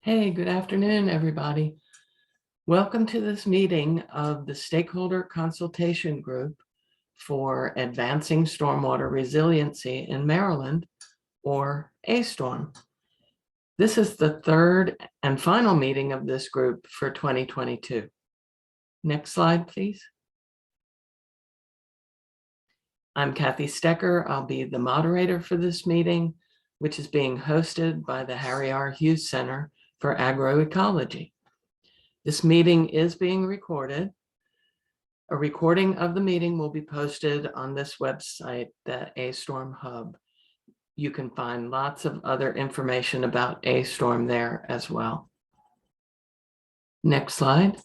Hey, good afternoon, everybody. Welcome to this meeting of the Stakeholder Consultation Group for Advancing Stormwater Resiliency in Maryland, or A-Storm. This is the third and final meeting of this group for 2022. Next slide, please. I'm Kathy Stecker. I'll be the moderator for this meeting, which is being hosted by the Harry R. Hughes Center for Agroecology. This meeting is being recorded. A recording of the meeting will be posted on this website, the A-Storm Hub. You can find lots of other information about A-Storm there as well. Next slide.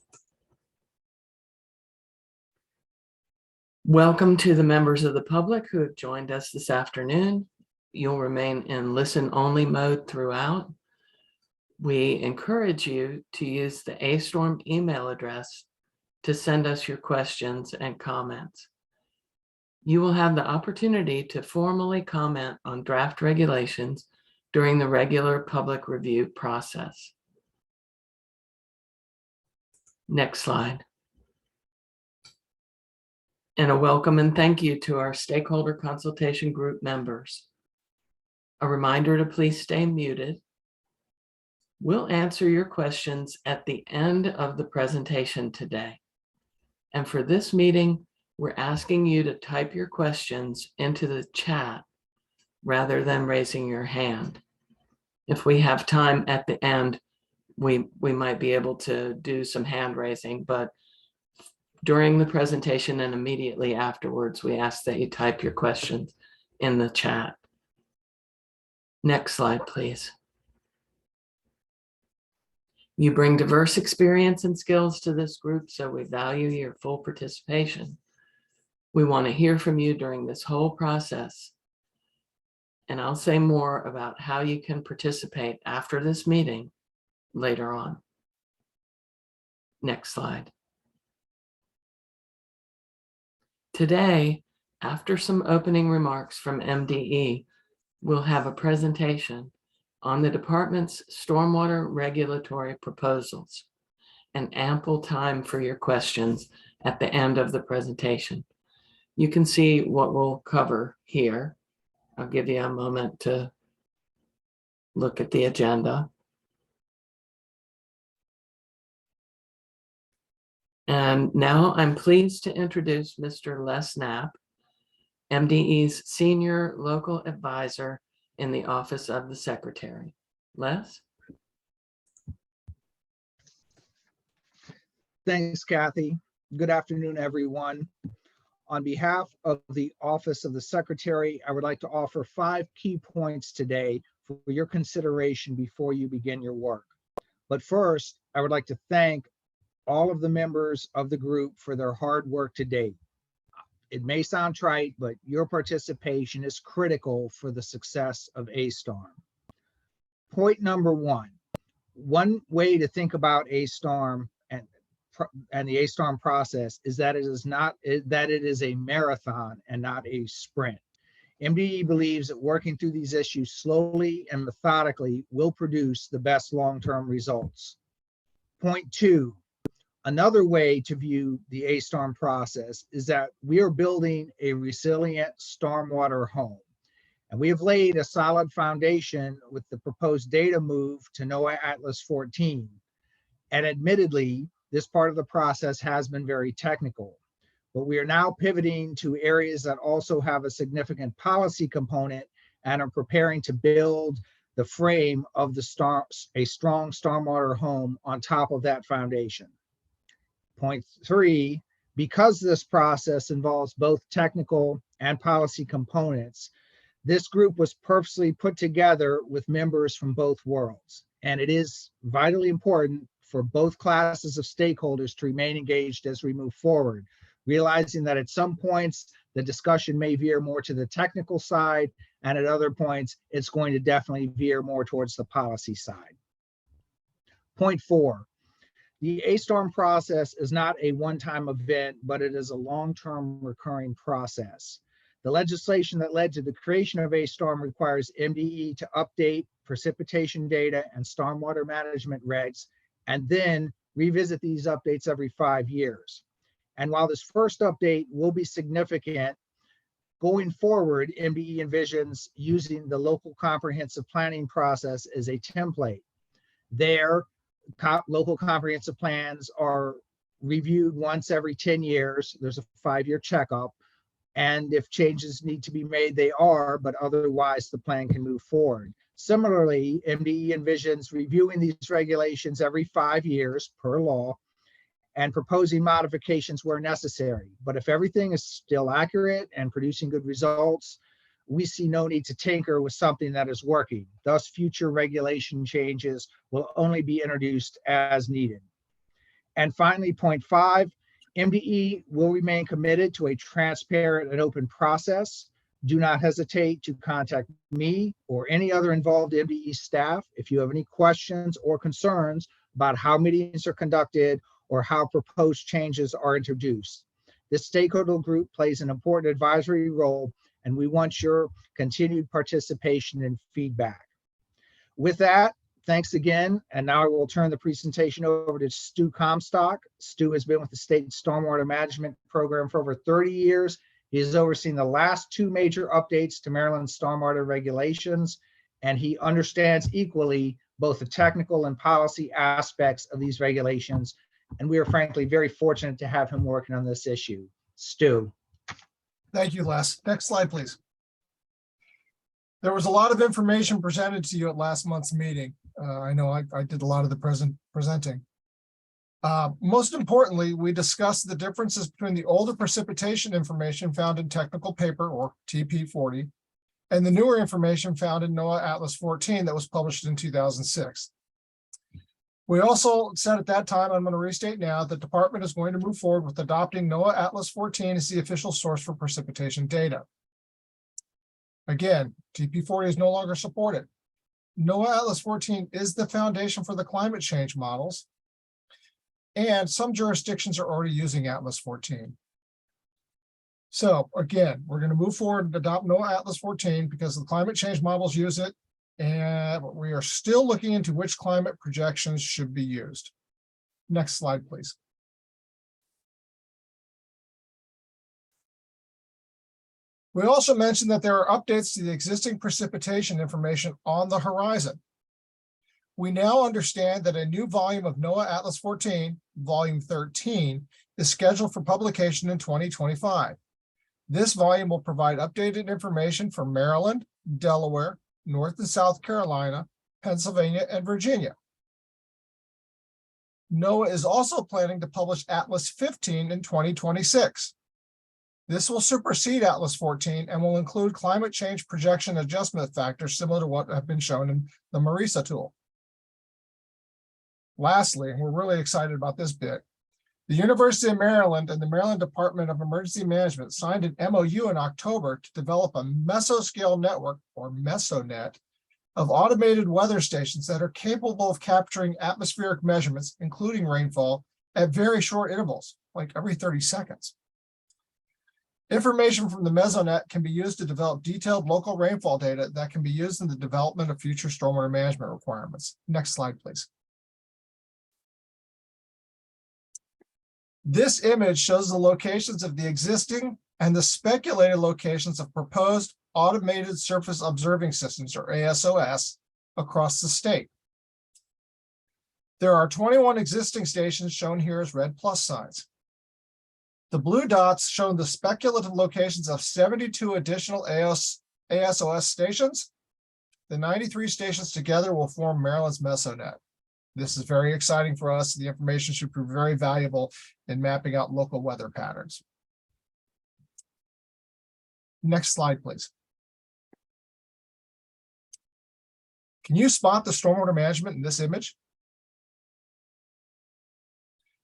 Welcome to the members of the public who have joined us this afternoon. You'll remain in listen-only mode throughout. We encourage you to use the A-Storm email address to send us your questions and comments. You will have the opportunity to formally comment on draft regulations during the regular public review process. Next slide. And a welcome and thank you to our Stakeholder Consultation Group members. A reminder to please stay muted. We'll answer your questions at the end of the presentation today. And for this meeting, we're asking you to type your questions into the chat rather than raising your hand. If we have time at the end, we might be able to do some hand raising, but during the presentation and immediately afterwards, we ask that you type your questions in the chat. Next slide, please. You bring diverse experience and skills to this group, so we value your full participation. We want to hear from you during this whole process. And I'll say more about how you can participate after this meeting later on. Next slide. Today, after some opening remarks from MDE, we'll have a presentation on the department's stormwater regulatory proposals and ample time for your questions at the end of the presentation. You can see what we'll cover here. I'll give you a moment to look at the agenda. And now I'm pleased to introduce Mr. Les Knapp, MDE's Senior Local Advisor in the Office of the Secretary. Les? Thanks, Kathy. Good afternoon, everyone. On behalf of the Office of the Secretary, I would like to offer 5 key points today for your consideration before you begin your work. But first, I would like to thank all of the members of the group for their hard work to date. It may sound trite, but your participation is critical for the success of A-Storm. Point number 1. One way to think about A-Storm and the A-Storm process is that it is a marathon and not a sprint. MDE believes that working through these issues slowly and methodically will produce the best long-term results. Point 2. Another way to view the A-Storm process is that we are building a resilient stormwater home. And we have laid a solid foundation with the proposed data move to NOAA Atlas 14. And admittedly, this part of the process has been very technical. But we are now pivoting to areas that also have a significant policy component and are preparing to build the frame of a strong stormwater home on top of that foundation. Point 3, because this process involves both technical and policy components, this group was purposely put together with members from both worlds. And it is vitally important for both classes of stakeholders to remain engaged as we move forward, realizing that at some points, the discussion may veer more to the technical side, and at other points, it's going to definitely veer more towards the policy side. Point 4. The A-Storm process is not a one-time event, but it is a long-term recurring process. The legislation that led to the creation of A-Storm requires MDE to update precipitation data, and stormwater management regs, and then revisit these updates every 5 years. And while this first update will be significant, going forward, MDE envisions using the local comprehensive planning process as a template. Their local comprehensive plans are reviewed once every 10 years. There's a 5-year checkup. And if changes need to be made, they are, but otherwise the plan can move forward. Similarly, MDE envisions reviewing these regulations every 5 years per law and proposing modifications where necessary. But if everything is still accurate and producing good results, we see no need to tinker with something that is working. Thus, future regulation changes will only be introduced as needed. And finally, point 5, MDE will remain committed to a transparent and open process. Do not hesitate to contact me or any other involved MDE staff if you have any questions or concerns about how meetings are conducted or how proposed changes are introduced. This stakeholder group plays an important advisory role, and we want your continued participation and feedback. With that, thanks again. And now I will turn the presentation over to Stu Comstock. Stu has been with the state stormwater management program for over 30 years. He has overseen the last 2 major updates to Maryland's stormwater regulations, and he understands equally both the technical and policy aspects of these regulations. And we are frankly very fortunate to have him working on this issue. Stu. Thank you, Les. Next slide, please. There was a lot of information presented to you at last month's meeting. I know I did a lot of the presenting. Most importantly, we discussed the differences between the older precipitation information found in technical paper, or TP40, and the newer information found in NOAA Atlas 14 that was published in 2006. We also said at that time, I'm going to restate now, the department is going to move forward with adopting NOAA Atlas 14 as the official source for precipitation data. Again, TP40 is no longer supported. NOAA Atlas 14 is the foundation for the climate change models, and some jurisdictions are already using Atlas 14. So again, we're going to move forward and adopt NOAA Atlas 14 because the climate change models use it, and we are still looking into which climate projections should be used. Next slide, please. We also mentioned that there are updates to the existing precipitation information on the horizon. We now understand that a new volume of NOAA Atlas 14, volume 13, is scheduled for publication in 2025. This volume will provide updated information for Maryland, Delaware, North and South Carolina, Pennsylvania, and Virginia. NOAA is also planning to publish Atlas 15 in 2026. This will supersede Atlas 14 and will include climate change projection adjustment factors similar to what have been shown in the MARISA tool. Lastly, we're really excited about this bit. The University of Maryland and the Maryland Department of Emergency Management signed an MOU in October to develop a mesoscale network, or MESONet, of automated weather stations that are capable of capturing atmospheric measurements, including rainfall, at very short intervals, like every 30 seconds. Information from the MESONet can be used to develop detailed local rainfall data that can be used in the development of future stormwater management requirements. Next slide, please. This image shows the locations of the existing and the speculated locations of proposed automated surface observing systems, or ASOS, across the state. There are 21 existing stations shown here as red plus signs. The blue dots show the speculative locations of 72 additional ASOS stations. The 93 stations together will form Maryland's MESONet. This is very exciting for us. The information should prove very valuable in mapping out local weather patterns. Next slide, please. Can you spot the stormwater management in this image?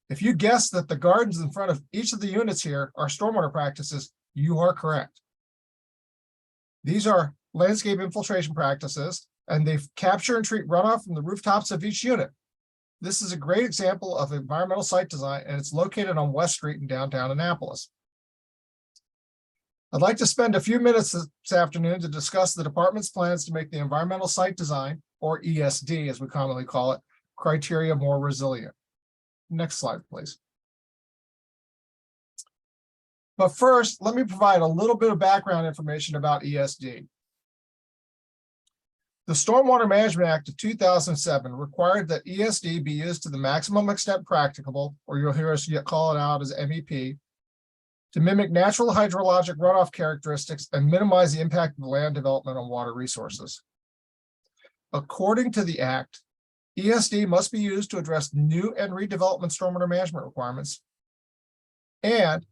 If you guess that the gardens in front of each of the units here are stormwater practices, you are correct. These are landscape infiltration practices, and they capture and treat runoff from the rooftops of each unit. This is a great example of environmental site design, and it's located on West Street in downtown Annapolis. I'd like to spend a few minutes this afternoon to discuss the department's plans to make the environmental site design or ESD, as we commonly call it, criteria more resilient. Next slide, please. But first, let me provide a little bit of background information about ESD. The Stormwater Management Act of 2007 required that ESD be used to the maximum extent practicable, or you'll hear us call it out as MEP, to mimic natural hydrologic runoff characteristics and minimize the impact of land development on water resources. According to the Act, ESD must be used to address new and redevelopment stormwater management requirements, and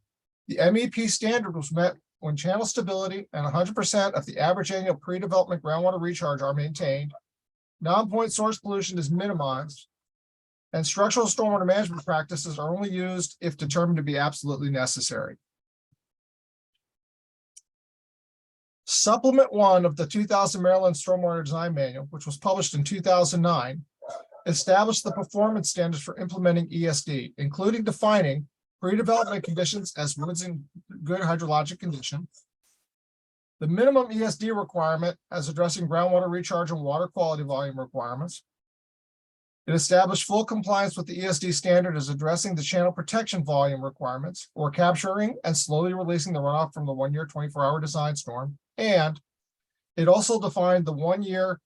the MEP standard was met when channel stability and 100% of the average annual pre-development groundwater recharge are maintained, non-point source pollution is minimized, and structural stormwater management practices are only used if determined to be absolutely necessary. Supplement 1 of the 2000 Maryland Stormwater Design Manual, which was published in 2009, established the performance standards for implementing ESD, including defining pre-development conditions as woods in good hydrologic condition, the minimum ESD requirement as addressing groundwater recharge and water quality volume requirements. It established full compliance with the ESD standard as addressing the channel protection volume requirements, or capturing and slowly releasing the runoff from the 1-year 24-hour design storm. And it also defined the 1-year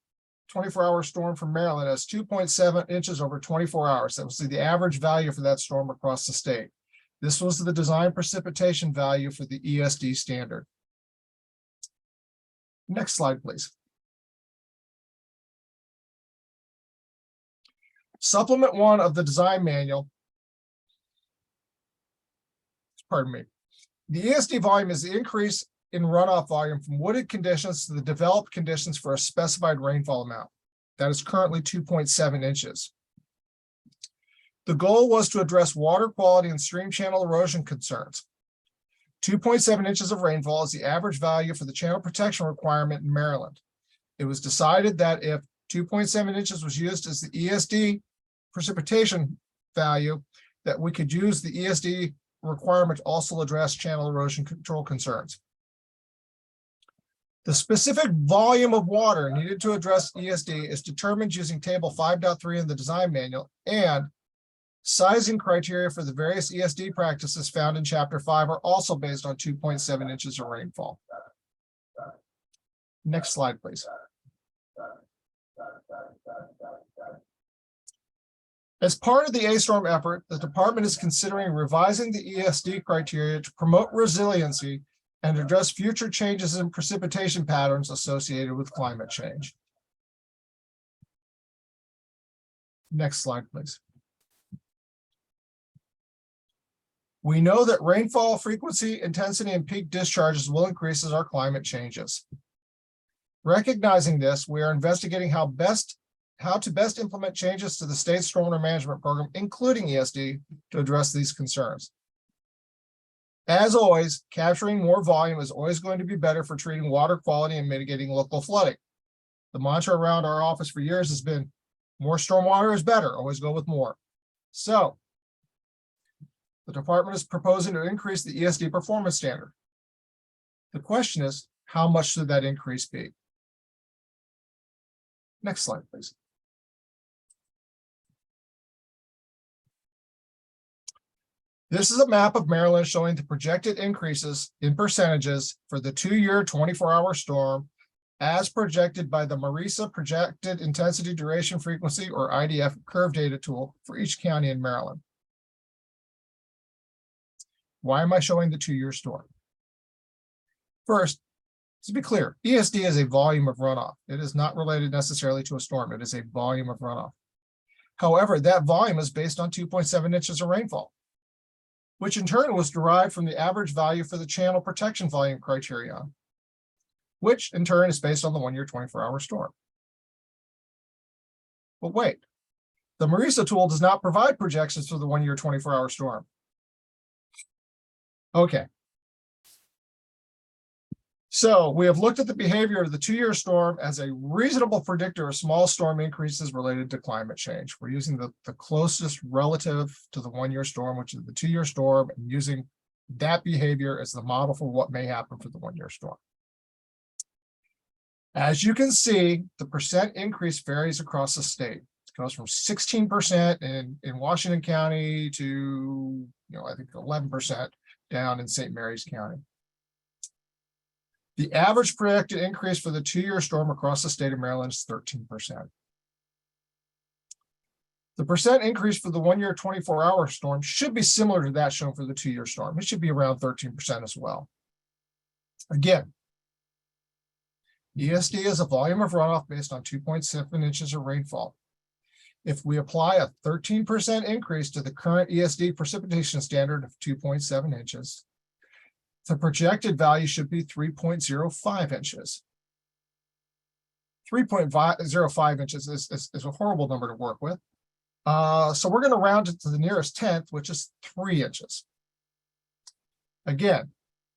24-hour storm from Maryland as 2.7 inches over 24 hours. That was the average value for that storm across the state. This was the design precipitation value for the ESD standard. Next slide, please. Supplement 1 of the design manual. Pardon me. The ESD volume is the increase in runoff volume from wooded conditions to the developed conditions for a specified rainfall amount. That is currently 2.7 inches. The goal was to address water quality and stream channel erosion concerns. 2.7 inches of rainfall is the average value for the channel protection requirement in Maryland. It was decided that if 2.7 inches was used as the ESD precipitation value, that we could use the ESD requirement to also address channel erosion control concerns. The specific volume of water needed to address ESD is determined using table 5.3 in the design manual, and sizing criteria for the various ESD practices found in Chapter 5 are also based on 2.7 inches of rainfall. Next slide, please. As part of the A-Storm effort, the department is considering revising the ESD criteria to promote resiliency and address future changes in precipitation patterns associated with climate change. Next slide, please. We know that rainfall frequency, intensity, and peak discharges will increase as our climate changes. Recognizing this, we are investigating how to best implement changes to the state stormwater management program, including ESD, to address these concerns. As always, capturing more volume is always going to be better for treating water quality and mitigating local flooding. The mantra around our office for years has been, more stormwater is better, always go with more. So, the department is proposing to increase the ESD performance standard. The question is, how much should that increase be? Next slide, please. This is a map of Maryland showing the projected increases in percentages for the 2-year 24-hour storm as projected by the MRISA Projected Intensity Duration Frequency, or IDF, curve data tool for each county in Maryland. Why am I showing the 2-year storm? First, to be clear, ESD is a volume of runoff. It is not related necessarily to a storm. It is a volume of runoff. However, that volume is based on 2.7 inches of rainfall, which in turn was derived from the average value for the channel protection volume criterion, which in turn is based on the 1-year 24-hour storm. But wait, the MRISA tool does not provide projections for the 1-year 24-hour storm. Okay. So we have looked at the behavior of the 2-year storm as a reasonable predictor of small storm increases related to climate change. We're using the closest relative to the 1-year storm, which is the 2-year storm, and using that behavior as the model for what may happen for the 1-year storm. As you can see, the percent increase varies across the state. It goes from 16% in Washington County to, I think 11% down in St. Mary's County. The average projected increase for the 2-year storm across the state of Maryland is 13%. The percent increase for the 1-year 24-hour storm should be similar to that shown for the 2-year storm. It should be around 13% as well. Again, ESD is a volume of runoff based on 2.7 inches of rainfall. If we apply a 13% increase to the current ESD precipitation standard of 2.7 inches, the projected value should be 3.05 inches. 3.05 inches is a horrible number to work with. So we're going to round it to the nearest tenth, which is 3 inches. Again,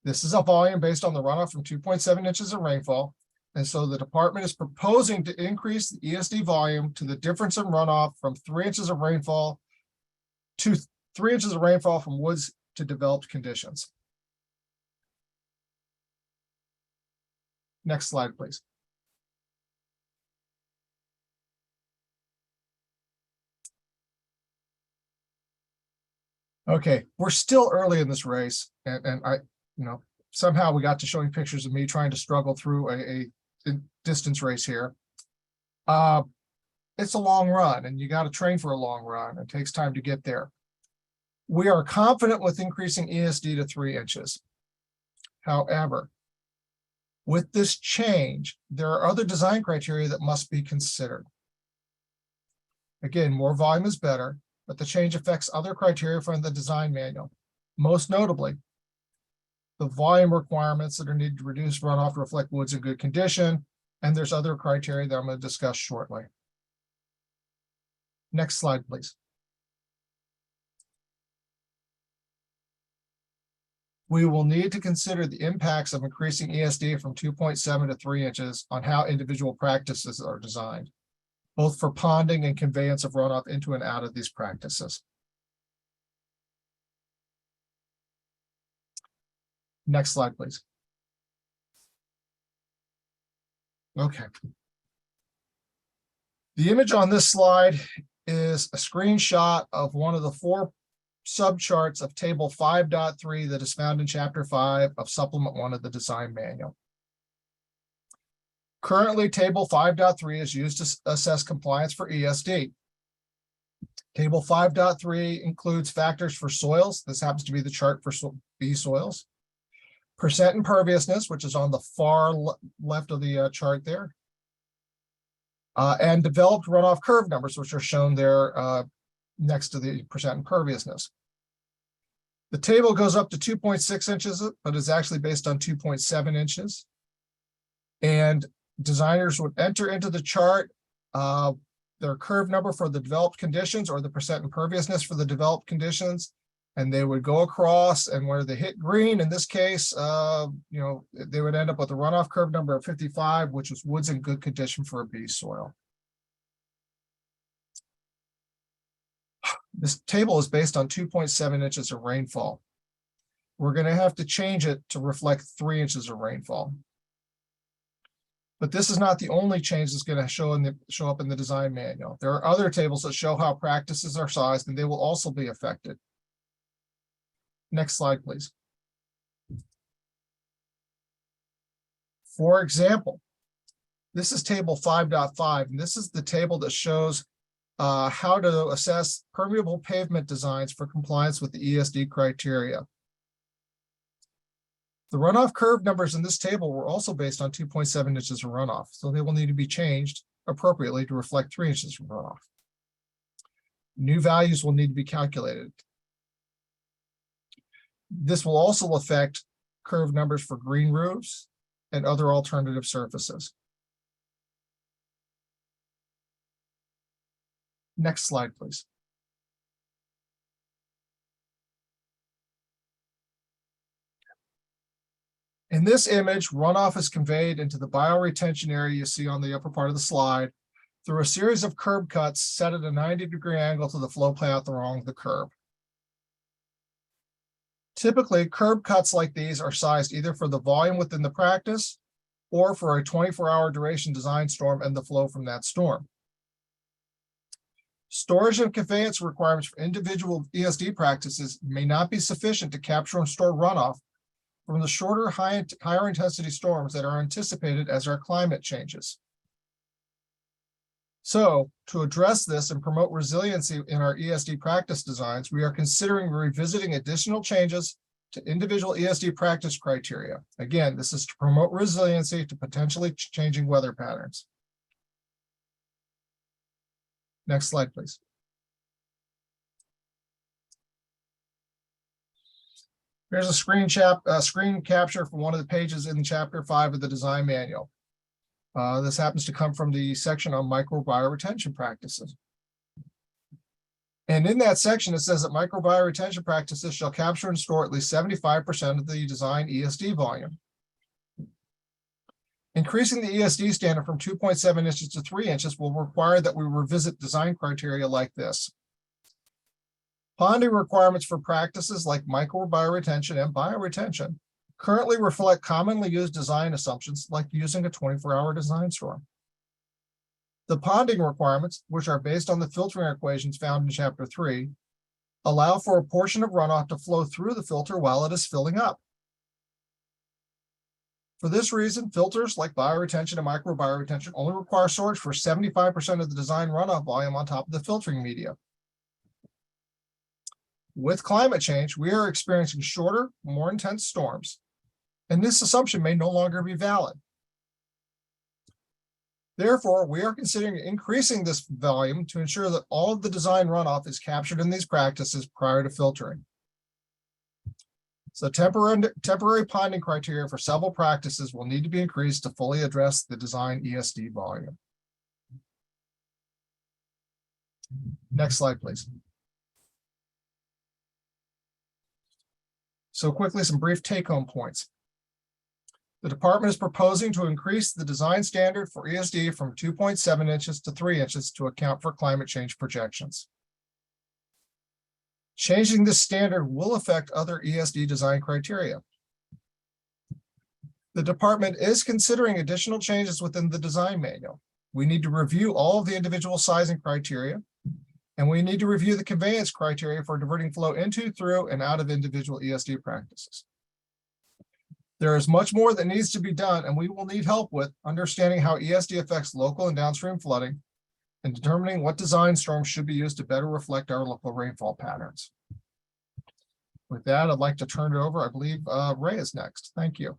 this is a volume based on the runoff from 2.7 inches of rainfall. And so the department is proposing to increase the ESD volume to the difference in runoff from 3 inches of rainfall to 3 inches of rainfall from woods to developed conditions. Next slide, please. Okay, we're still early in this race, and I, somehow we got to showing pictures of me trying to struggle through a distance race here. It's a long run, and you got to train for a long run. It takes time to get there. We are confident with increasing ESD to 3 inches. However, with this change, there are other design criteria that must be considered. Again, more volume is better, but the change affects other criteria from the design manual. Most notably, the volume requirements that are needed to reduce runoff to reflect woods in good condition, and there's other criteria that I'm going to discuss shortly. Next slide, please. We will need to consider the impacts of increasing ESD from 2.7 to 3 inches on how individual practices are designed, both for ponding and conveyance of runoff into and out of these practices. Next slide, please. Okay. The image on this slide is a screenshot of one of the 4 subcharts of table 5.3 that is found in chapter 5 of supplement 1 of the design manual. Currently, table 5.3 is used to assess compliance for ESD. Table 5.3 includes factors for soils. This happens to be the chart for B soils. Percent imperviousness, which is on the far left of the chart there. And developed runoff curve numbers, which are shown there next to the percent imperviousness. The table goes up to 2.6 inches, but is actually based on 2.7 inches. And designers would enter into the chart their curve number for the developed conditions or the percent imperviousness for the developed conditions. And they would go across, and where they hit green, in this case, they would end up with a runoff curve number of 55, which was woods in good condition for a B soil. This table is based on 2.7 inches of rainfall. We're going to have to change it to reflect 3 inches of rainfall. But this is not the only change that's going to show up in the design manual. There are other tables that show how practices are sized, and they will also be affected. Next slide, please. For example, this is table 5.5, and this is the table that shows how to assess permeable pavement designs for compliance with the ESD criteria. The runoff curve numbers in this table were also based on 2.7 inches of runoff, so they will need to be changed appropriately to reflect 3 inches of runoff. New values will need to be calculated. This will also affect curve numbers for green roofs and other alternative surfaces. Next slide, please. In this image, runoff is conveyed into the bioretention area you see on the upper part of the slide through a series of curb cuts set at a 90-degree angle to the flow path along the curb. Typically, curb cuts like these are sized either for the volume within the practice or for a 24-hour duration design storm and the flow from that storm. Storage and conveyance requirements for individual ESD practices may not be sufficient to capture and store runoff from the shorter, higher intensity storms that are anticipated as our climate changes. So, to address this and promote resiliency in our ESD practice designs, we are considering revisiting additional changes to individual ESD practice criteria. Again, this is to promote resiliency to potentially changing weather patterns. Next slide, please. Here's a screen capture from one of the pages in chapter 5 of the design manual. This happens to come from the section on microbial-retention practices. And in that section, it says that microbial-retention practices shall capture and store at least 75% of the design ESD volume. Increasing the ESD standard from 2.7 inches to 3 inches will require that we revisit design criteria like this. Ponding requirements for practices like microbial-retention and bioretention currently reflect commonly used design assumptions like using a 24-hour design storm. The ponding requirements, which are based on the filtering equations found in chapter 3, allow for a portion of runoff to flow through the filter while it is filling up. For this reason, filters like bioretention and microbial-retention only require storage for 75% of the design runoff volume on top of the filtering media. With climate change, we are experiencing shorter, more intense storms, and this assumption may no longer be valid. Therefore, we are considering increasing this volume to ensure that all of the design runoff is captured in these practices prior to filtering. So temporary ponding criteria for several practices will need to be increased to fully address the design ESD volume. Next slide, please. So quickly, some brief take-home points. The department is proposing to increase the design standard for ESD from 2.7 inches to 3 inches to account for climate change projections. Changing this standard will affect other ESD design criteria. The department is considering additional changes within the design manual. We need to review all of the individual sizing criteria, and we need to review the conveyance criteria for diverting flow into, through, and out of individual ESD practices. There is much more that needs to be done, and we will need help with understanding how ESD affects local and downstream flooding and determining what design storms should be used to better reflect our local rainfall patterns. With that, I'd like to turn it over. I believe Ray is next. Thank you.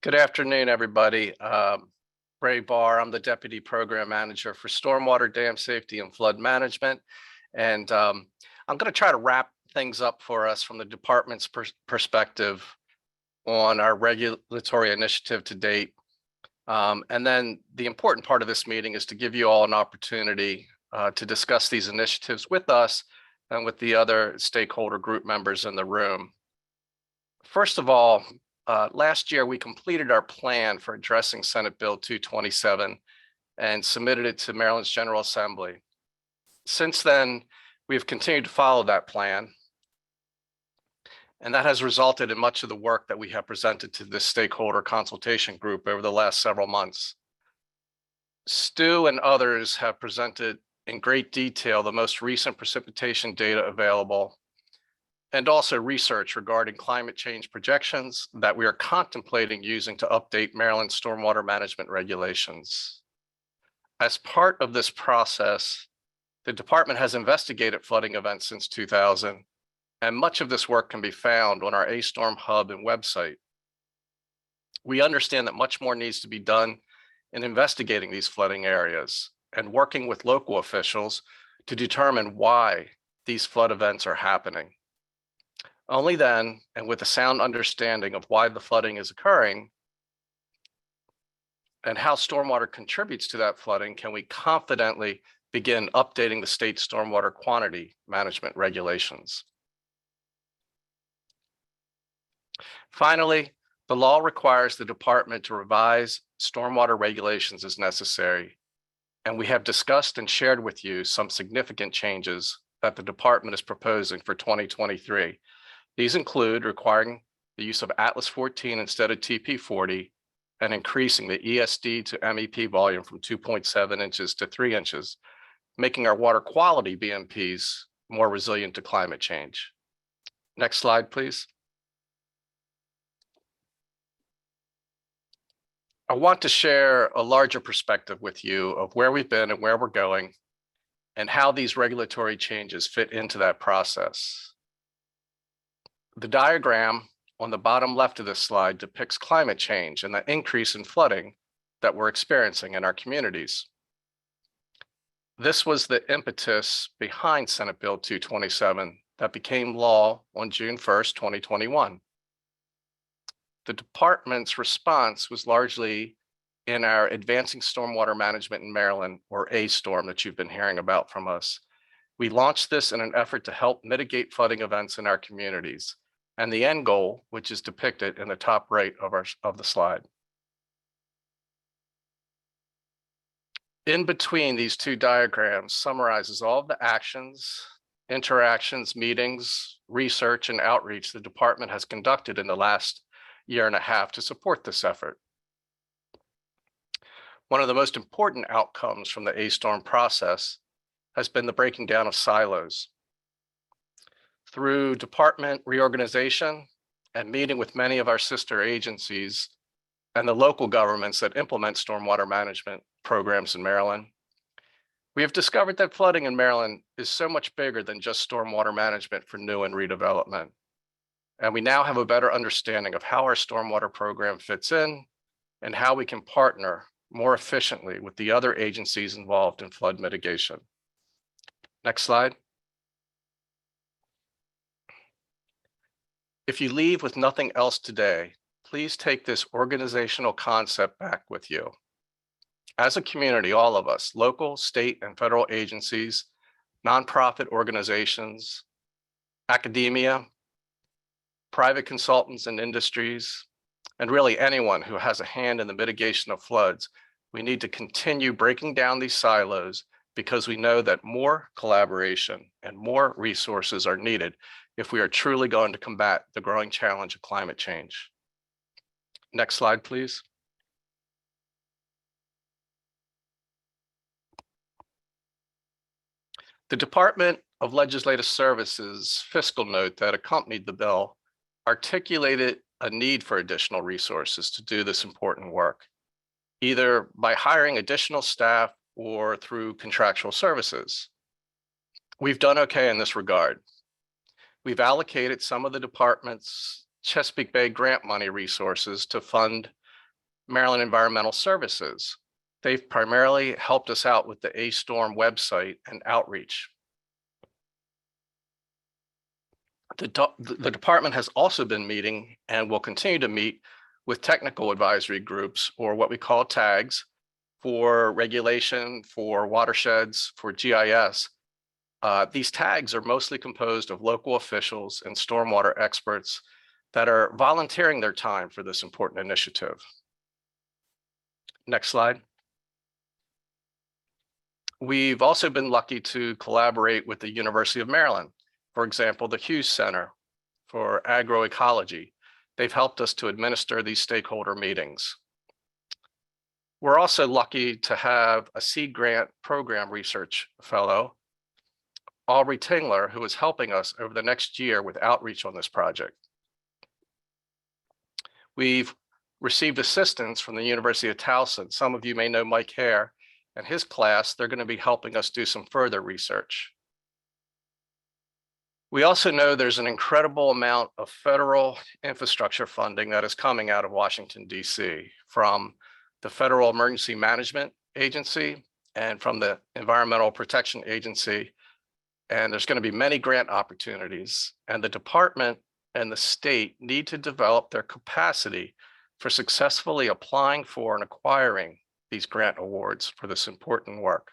Good afternoon, everybody. Ray Barr, I'm the Deputy Program Manager for Stormwater, Dam Safety, and Flood Management. And I'm going to try to wrap things up for us from the department's perspective on our regulatory initiative to date. And then the important part of this meeting is to give you all an opportunity to discuss these initiatives with us and with the other stakeholder group members in the room. First of all, last year, we completed our plan for addressing Senate Bill 227 and submitted it to Maryland's General Assembly. Since then, we've continued to follow that plan, and that has resulted in much of the work that we have presented to this stakeholder consultation group over the last several months. Stu and others have presented in great detail the most recent precipitation data available, and also research regarding climate change projections that we are contemplating using to update Maryland stormwater management regulations. As part of this process, the department has investigated flooding events since 2000, and much of this work can be found on our A-Storm Hub and website. We understand that much more needs to be done in investigating these flooding areas and working with local officials to determine why these flood events are happening. Only then, and with a sound understanding of why the flooding is occurring and how stormwater contributes to that flooding, can we confidently begin updating the state stormwater quantity management regulations. Finally, the law requires the department to revise stormwater regulations as necessary. And we have discussed and shared with you some significant changes that the department is proposing for 2023. These include requiring the use of Atlas 14 instead of TP40 and increasing the ESD to MEP volume from 2.7 inches to 3 inches, making our water quality BMPs more resilient to climate change. Next slide, please. I want to share a larger perspective with you of where we've been and where we're going and how these regulatory changes fit into that process. The diagram on the bottom left of this slide depicts climate change and the increase in flooding that we're experiencing in our communities. This was the impetus behind Senate Bill 227 that became law on June 1st, 2021. The department's response was largely in our Advancing Stormwater Management in Maryland, or A-Storm, that you've been hearing about from us. We launched this in an effort to help mitigate flooding events in our communities, and the end goal, which is depicted in the top right of the slide. In between these two diagrams summarizes all of the actions, interactions, meetings, research, and outreach the department has conducted in the last year and a half to support this effort. One of the most important outcomes from the A-Storm process has been the breaking down of silos. Through department reorganization and meeting with many of our sister agencies and the local governments that implement stormwater management programs in Maryland, we have discovered that flooding in Maryland is so much bigger than just stormwater management for new and redevelopment. And we now have a better understanding of how our stormwater program fits in and how we can partner more efficiently with the other agencies involved in flood mitigation. Next slide. If you leave with nothing else today, please take this organizational concept back with you. As a community, all of us, local, state, and federal agencies, nonprofit organizations, academia, private consultants and industries, and really anyone who has a hand in the mitigation of floods, we need to continue breaking down these silos because we know that more collaboration and more resources are needed if we are truly going to combat the growing challenge of climate change. Next slide, please. The Department of Legislative Services fiscal note that accompanied the bill articulated a need for additional resources to do this important work, either by hiring additional staff or through contractual services. We've done okay in this regard. We've allocated some of the department's Chesapeake Bay grant money resources to fund Maryland Environmental Services. They've primarily helped us out with the A-Storm website and outreach. The department has also been meeting and will continue to meet with technical advisory groups, or what we call tags, for regulation, for watersheds, for GIS. These tags are mostly composed of local officials and stormwater experts that are volunteering their time for this important initiative. Next slide. We've also been lucky to collaborate with the University of Maryland. For example, the Hughes Center for Agroecology. They've helped us to administer these stakeholder meetings. We're also lucky to have a seed grant program research fellow, Aubrey Tingler, who is helping us over the next year with outreach on this project. We've received assistance from the University of Towson. Some of you may know Mike Hare and his class. They're going to be helping us do some further research. We also know there's an incredible amount of federal infrastructure funding that is coming out of Washington, D.C., from the Federal Emergency Management Agency and from the Environmental Protection Agency. And there's going to be many grant opportunities, and the department and the state need to develop their capacity for successfully applying for and acquiring these grant awards for this important work.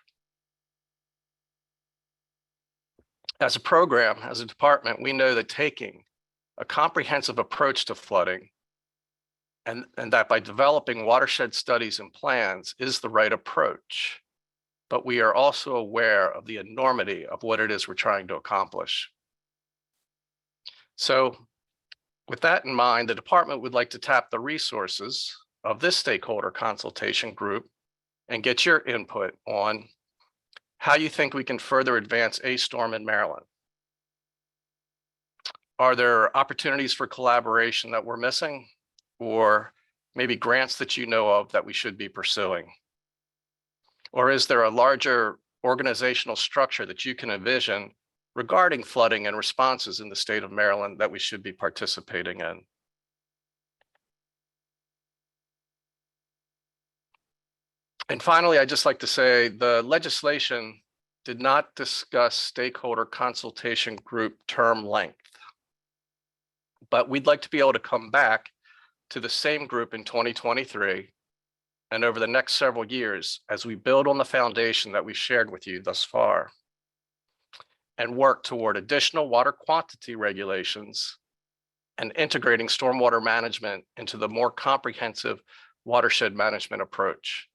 As a program, as a department, we know that taking a comprehensive approach to flooding and that by developing watershed studies and plans is the right approach. but we are also aware of the enormity of what it is we're trying to accomplish. So with that in mind, the department would like to tap the resources of this stakeholder consultation group and get your input on how you think we can further advance A-Storm in Maryland. Are there opportunities for collaboration that we're missing, or maybe grants that you know of that we should be pursuing? Or is there a larger organizational structure that you can envision regarding flooding and responses in the state of Maryland that we should be participating in? And finally, I'd just like to say the legislation did not discuss stakeholder consultation group term length, but we'd like to be able to come back to the same group in 2023 and over the next several years as we build on the foundation that we've shared with you thus far and work toward additional water quantity regulations and integrating stormwater management into the more comprehensive watershed management approach.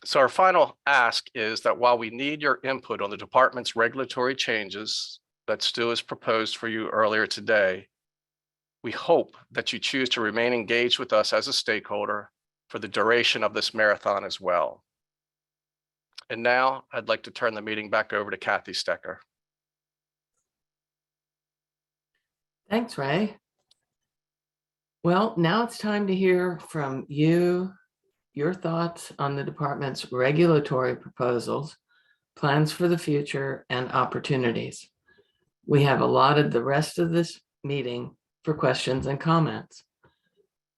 So our final ask is that while we need your input on the department's regulatory changes that Stu has proposed for you earlier today, we hope that you choose to remain engaged with us as a stakeholder for the duration of this marathon as well. And now I'd like to turn the meeting back over to Kathy Stecker. Thanks, Ray. Well, now it's time to hear from you, your thoughts on the department's regulatory proposals, plans for the future, and opportunities. We have allotted the rest of this meeting for questions and comments.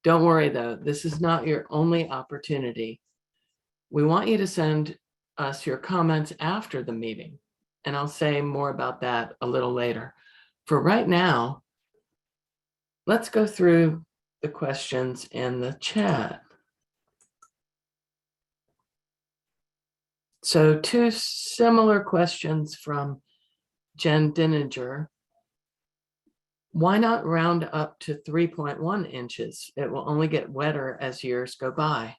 Don't worry though, this is not your only opportunity. We want you to send us your comments after the meeting, and I'll say more about that a little later. For right now, let's go through the questions in the chat. So 2 similar questions from Jen Dininger. Why not round up to 3.1 inches? It will only get wetter as years go by.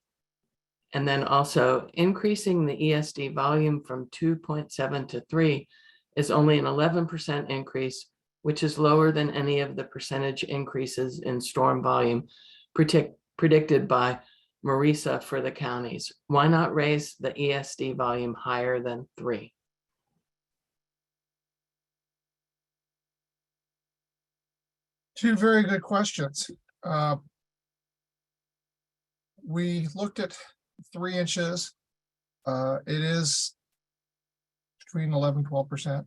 And then also increasing the ESD volume from 2.7 to 3 is only an 11% increase, which is lower than any of the percentage increases in storm volume predicted by Marisa for the counties. Why not raise the ESD volume higher than 3? Two very good questions. We looked at 3 inches. It is between 11 and 12%.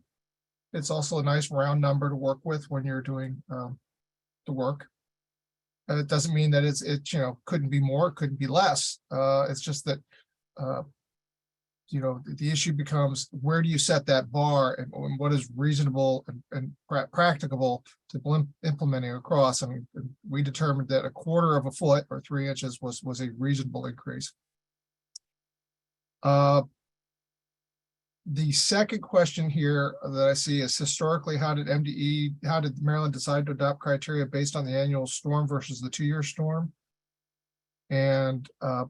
It's also a nice round number to work with when you're doing the work. It doesn't mean that it couldn't be more, couldn't be less. It's just that the issue becomes, where do you set that bar, and what is reasonable and practicable to implementing across? I mean, we determined that 1/4 foot or 3 inches was a reasonable increase. The second question here that I see is, historically, how did Maryland decide to adopt criteria based on the annual storm versus the 2-year storm? And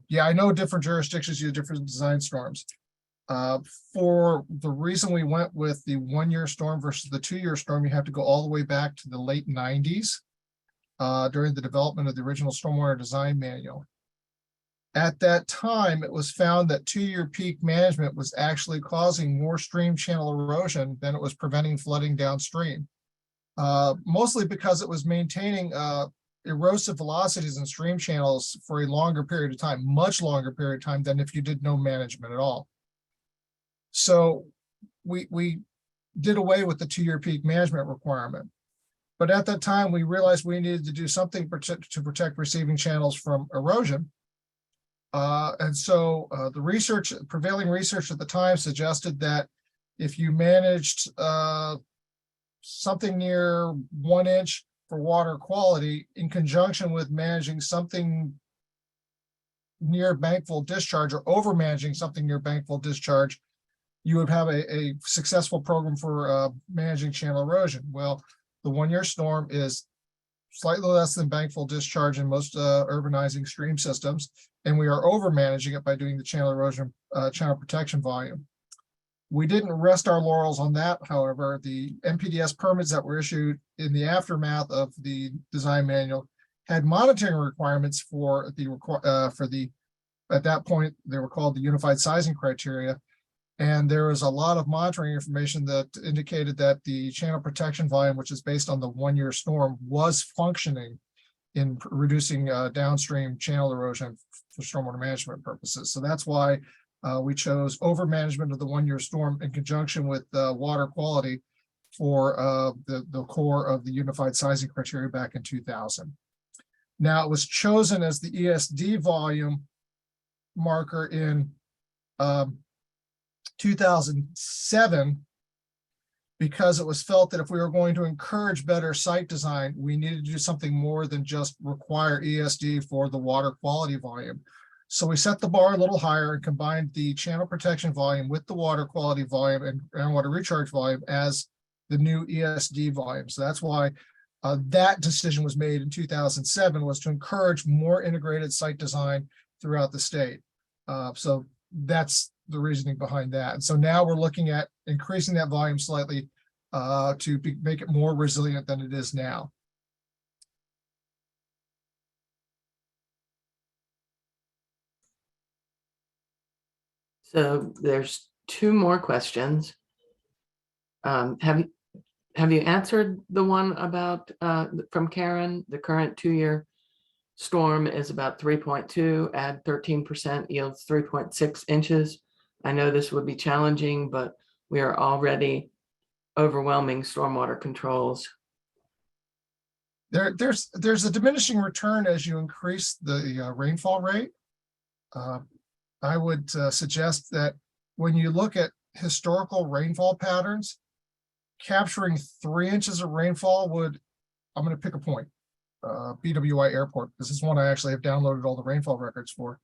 yeah, I know different jurisdictions use different design storms. For the reason we went with the 1-year storm versus the 2-year storm, you have to go all the way back to the late 90s during the development of the original stormwater design manual. At that time, it was found that 2-year peak management was actually causing more stream channel erosion than it was preventing flooding downstream, mostly because it was maintaining erosive velocities in stream channels for a longer period of time, much longer period of time than if you did no management at all. So we did away with the 2-year peak management requirement. But at that time, we realized we needed to do something to protect receiving channels from erosion. And so the prevailing research at the time suggested that if you managed something near 1 inch for water quality in conjunction with managing something near bankful discharge, or over managing something near bankful discharge, you would have a successful program for managing channel erosion. Well, the 1-year storm is slightly less than bankful discharge in most urbanizing stream systems, and we are over managing it by doing the channel erosion, channel protection volume. We didn't rest our laurels on that, however. The NPDES permits that were issued in the aftermath of the design manual had monitoring requirements for the at that point they were called the unified sizing criteria, and there was a lot of monitoring information that indicated that the channel protection volume, which is based on the 1-year storm, was functioning in reducing downstream channel erosion for stormwater management purposes. So that's why we chose over management of the 1-year storm in conjunction with water quality for the core of the unified sizing criteria back in 2000. Now, it was chosen as the ESD volume marker in 2007 because it was felt that if we were going to encourage better site design, we needed to do something more than just require ESD for the water quality volume. So we set the bar a little higher and combined the channel protection volume with the water quality volume and groundwater recharge volume as the new ESD volume. So that's why that decision was made in 2007, was to encourage more integrated site design throughout the state. So that's the reasoning behind that. And so now we're looking at increasing that volume slightly to make it more resilient than it is now. So there's 2 more questions. Have you answered the one about from Karen? The current 2-year storm is about 3.2, add 13% yields 3.6 inches. I know this would be challenging, but we are already overwhelming stormwater controls. There's a diminishing return as you increase the rainfall rate. I would suggest that when you look at historical rainfall patterns, capturing 3 inches of rainfall would, I'm going to pick a point, BWI Airport. This is one I actually have downloaded all the rainfall records for.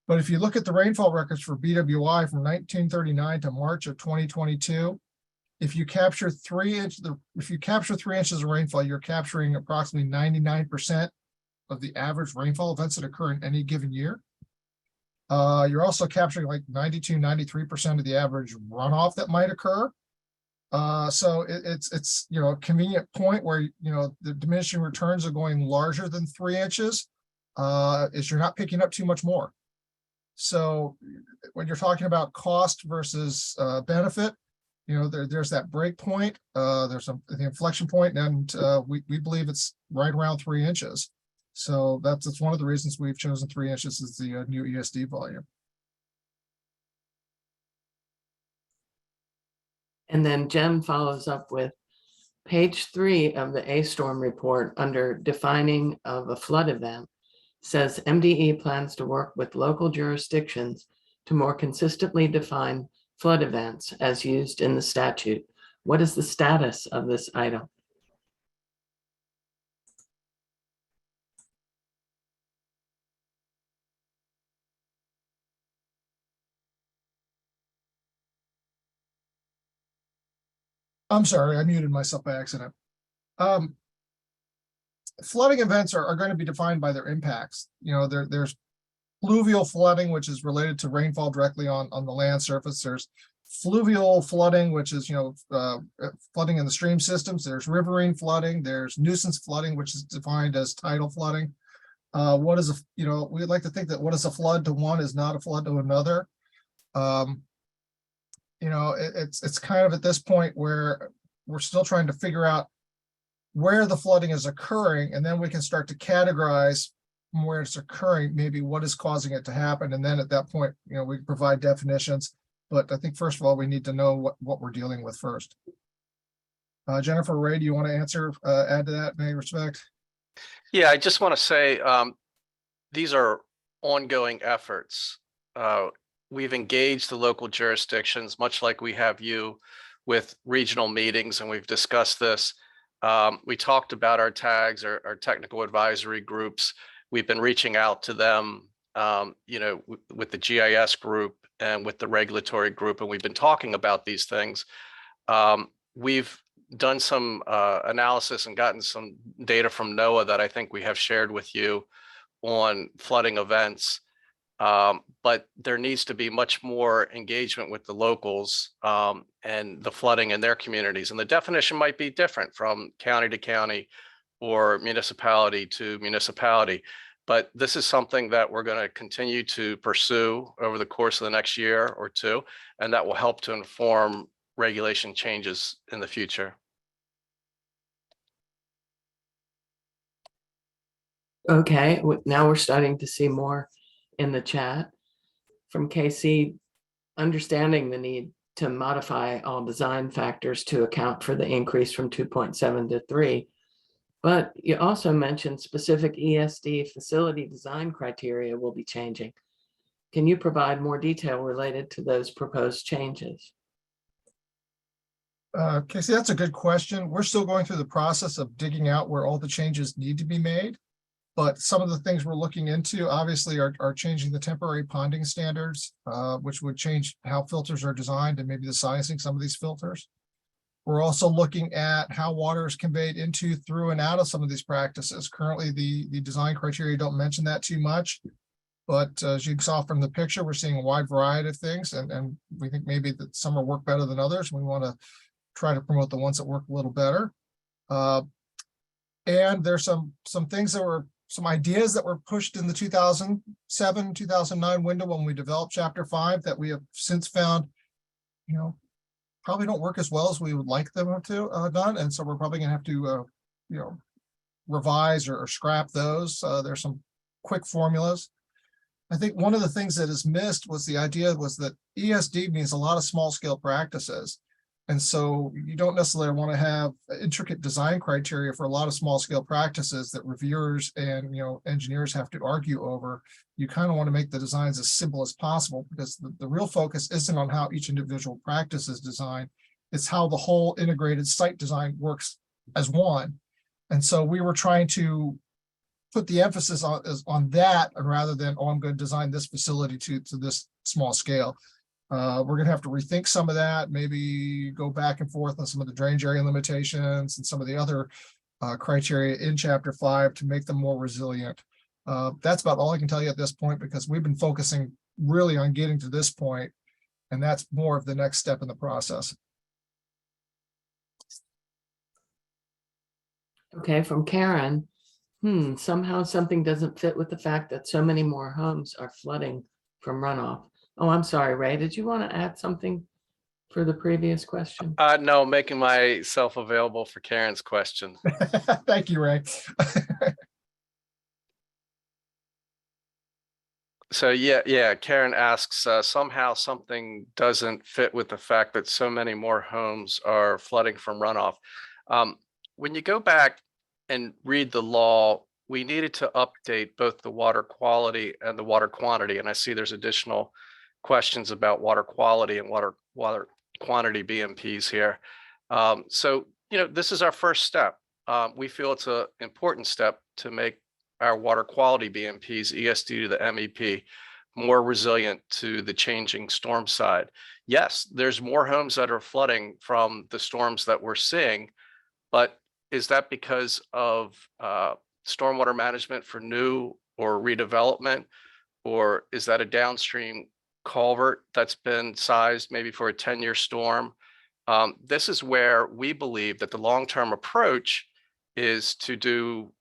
But if you look at the rainfall records for BWI from 1939 to March of 2022, if you capture 3 inches of rainfall, you're capturing approximately 99% of the average rainfall events that occur in any given year. You're also capturing like 92-93% of the average runoff that might occur. So it's a convenient point where the diminishing returns are going larger than 3 inches, is you're not picking up too much more. So when you're talking about cost versus benefit, there's that break point, there's the inflection point, and we believe it's right around 3 inches. So that's one of the reasons we've chosen 3 inches as the new ESD volume. And then Jen follows up with page 3 of the A-Storm report under defining of a flood event says MDE plans to work with local jurisdictions to more consistently define flood events as used in the statute. What is the status of this item? I'm sorry, I muted myself by accident. Flooding events are going to be defined by their impacts. There's fluvial flooding, which is related to rainfall directly on the land surface. There's fluvial flooding, which is flooding in the stream systems. There's riverine flooding. There's nuisance flooding, which is defined as tidal flooding. What is we'd like to think that what is a flood to one is not a flood to another. It's kind of at this point where we're still trying to figure out where the flooding is occurring, and then we can start to categorize where it's occurring, maybe what is causing it to happen. And then at that point, we can provide definitions. But I think first of all, we need to know what we're dealing with first. Jennifer, Ray, do you want to add to that in any respect? Yeah, I just want to say these are ongoing efforts. We've engaged the local jurisdictions, much like we have you with regional meetings, and we've discussed this. We talked about our tags, our technical advisory groups. We've been reaching out to them, with the GIS group and with the regulatory group, and we've been talking about these things. We've done some analysis and gotten some data from NOAA that I think we have shared with you on flooding events. But there needs to be much more engagement with the locals and the flooding in their communities. And the definition might be different from county to county or municipality to municipality. But this is something that we're going to continue to pursue over the course of the next year or two, and that will help to inform regulation changes in the future. Okay, now we're starting to see more in the chat from KC, understanding the need to modify all design factors to account for the increase from 2.7 to 3. But you also mentioned specific ESD facility design criteria will be changing. Can you provide more detail related to those proposed changes? Casey, that's a good question. We're still going through the process of digging out where all the changes need to be made. But some of the things we're looking into obviously are changing the temporary ponding standards, which would change how filters are designed and maybe the sizing some of these filters. We're also looking at how water is conveyed into, through, and out of some of these practices. Currently, the design criteria don't mention that too much. But as you saw from the picture, we're seeing a wide variety of things, and we think maybe that some will work better than others. We want to try to promote the ones that work a little better. And there's some things that were, some ideas that were pushed in the 2007, 2009 window when we developed Chapter 5 that we have since found, probably don't work as well as we would like them to done. And so we're probably going to have to, revise or scrap those. There's some quick formulas. I think one of the things that is missed was the idea was that ESD means a lot of small scale practices. And so you don't necessarily want to have intricate design criteria for a lot of small scale practices that reviewers and engineers have to argue over. You kind of want to make the designs as simple as possible, because the real focus isn't on how each individual practice is designed. It's how the whole integrated site design works as one. And so we were trying to put the emphasis on that rather than, oh, I'm going to design this facility to this small scale. We're going to have to rethink some of that, maybe go back and forth on some of the drainage area limitations and some of the other criteria in Chapter 5 to make them more resilient. That's about all I can tell you at this point, because we've been focusing really on getting to this point, and that's more of the next step in the process. Okay, from Karen, somehow something doesn't fit with the fact that so many more homes are flooding from runoff. Oh, I'm sorry, Ray, did you want to add something for the previous question? No, making myself available for Karen's question. Thank you, Ray. So yeah, Karen asks, somehow something doesn't fit with the fact that so many more homes are flooding from runoff. When you go back and read the law, we needed to update both the water quality and the water quantity. And I see there's additional questions about water quality and water quantity BMPs here. So, this is our first step. We feel it's an important step to make our water quality BMPs, ESD to the MEP, more resilient to the changing storm side. Yes, there's more homes that are flooding from the storms that we're seeing, but is that because of stormwater management for new or redevelopment, or is that a downstream culvert that's been sized maybe for a 10-year storm? This is where we believe that the long-term approach is to do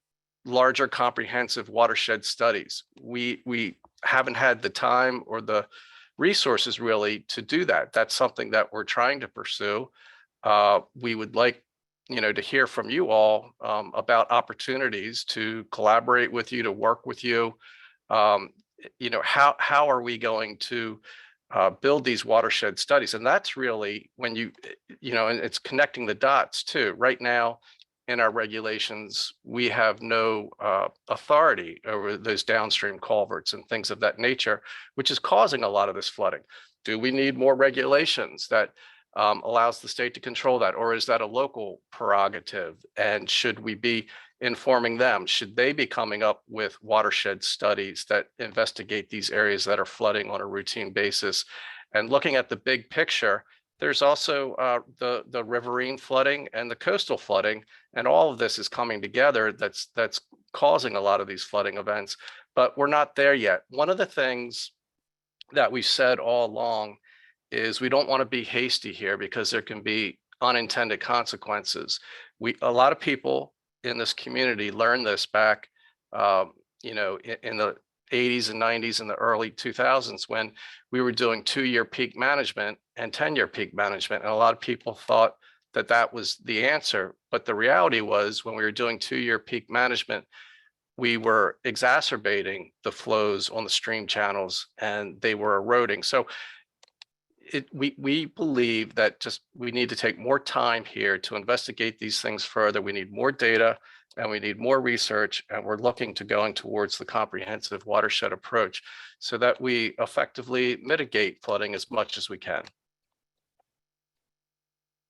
larger comprehensive watershed studies. We haven't had the time or the resources really to do that. That's something that we're trying to pursue. We would like to hear from you all about opportunities to collaborate with you, to work with you. How are we going to build these watershed studies? And that's really when and it's connecting the dots too. Right now in our regulations, we have no authority over those downstream culverts and things of that nature, which is causing a lot of this flooding. Do we need more regulations that allows the state to control that, or is that a local prerogative? And should we be informing them? Should they be coming up with watershed studies that investigate these areas that are flooding on a routine basis? And looking at the big picture, There's also the riverine flooding and the coastal flooding, and all of this is coming together that's causing a lot of these flooding events, but we're not there yet. One of the things that we've said all along is we don't want to be hasty here because there can be unintended consequences. A lot of people in this community learned this back, in the 80s and 90s and the early 2000s when we were doing 2-year peak management and 10-year peak management. And a lot of people thought that that was the answer. But the reality was when we were doing 2-year peak management, we were exacerbating the flows on the stream channels and they were eroding. So we believe that we need to take more time here to investigate these things further. We need more data and we need more research, and we're looking to going towards the comprehensive watershed approach so that we effectively mitigate flooding as much as we can.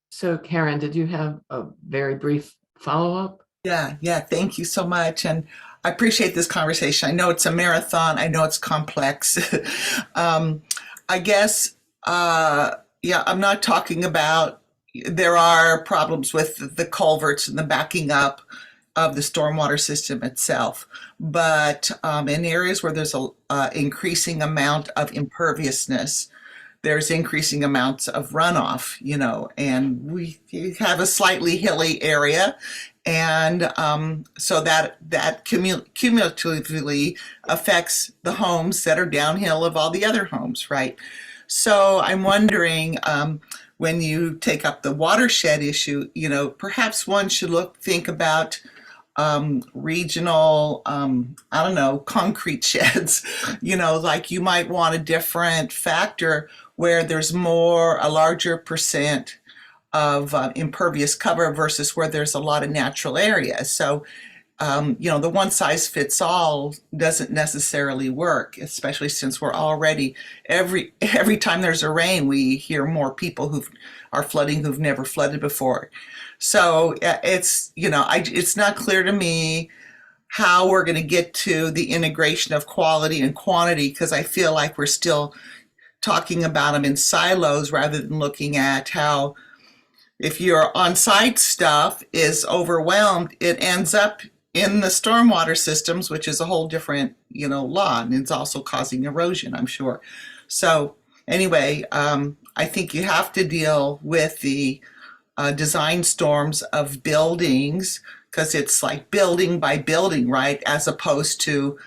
So Karen, did you have a very brief follow-up? Yeah, thank you so much. And I appreciate this conversation. I know it's a marathon. I know it's complex. I guess, I'm not talking about, there are problems with the culverts and the backing up of the stormwater system itself. But in areas where there's a increasing amount of imperviousness, there's increasing amounts of runoff, and we have a slightly hilly area. And so that cumulatively affects the homes that are downhill of all the other homes, right? So I'm wondering, when you take up the watershed issue, perhaps one should think about regional, concrete sheds, like you might want a different factor where there's a larger percent of impervious cover versus where there's a lot of natural areas. So, the one size fits all doesn't necessarily work, especially since we're already, every time there's a rain, we hear more people who are flooding who've never flooded before. So it's not clear to me how we're going to get to the integration of quality and quantity, because I feel like we're still talking about them in silos rather than looking at how, if your on-site stuff is overwhelmed, it ends up in the stormwater systems, which is a whole different, law, and it's also causing erosion, I'm sure. So anyway, I think you have to deal with the design storms of buildings, because it's like building by building, right? As opposed to,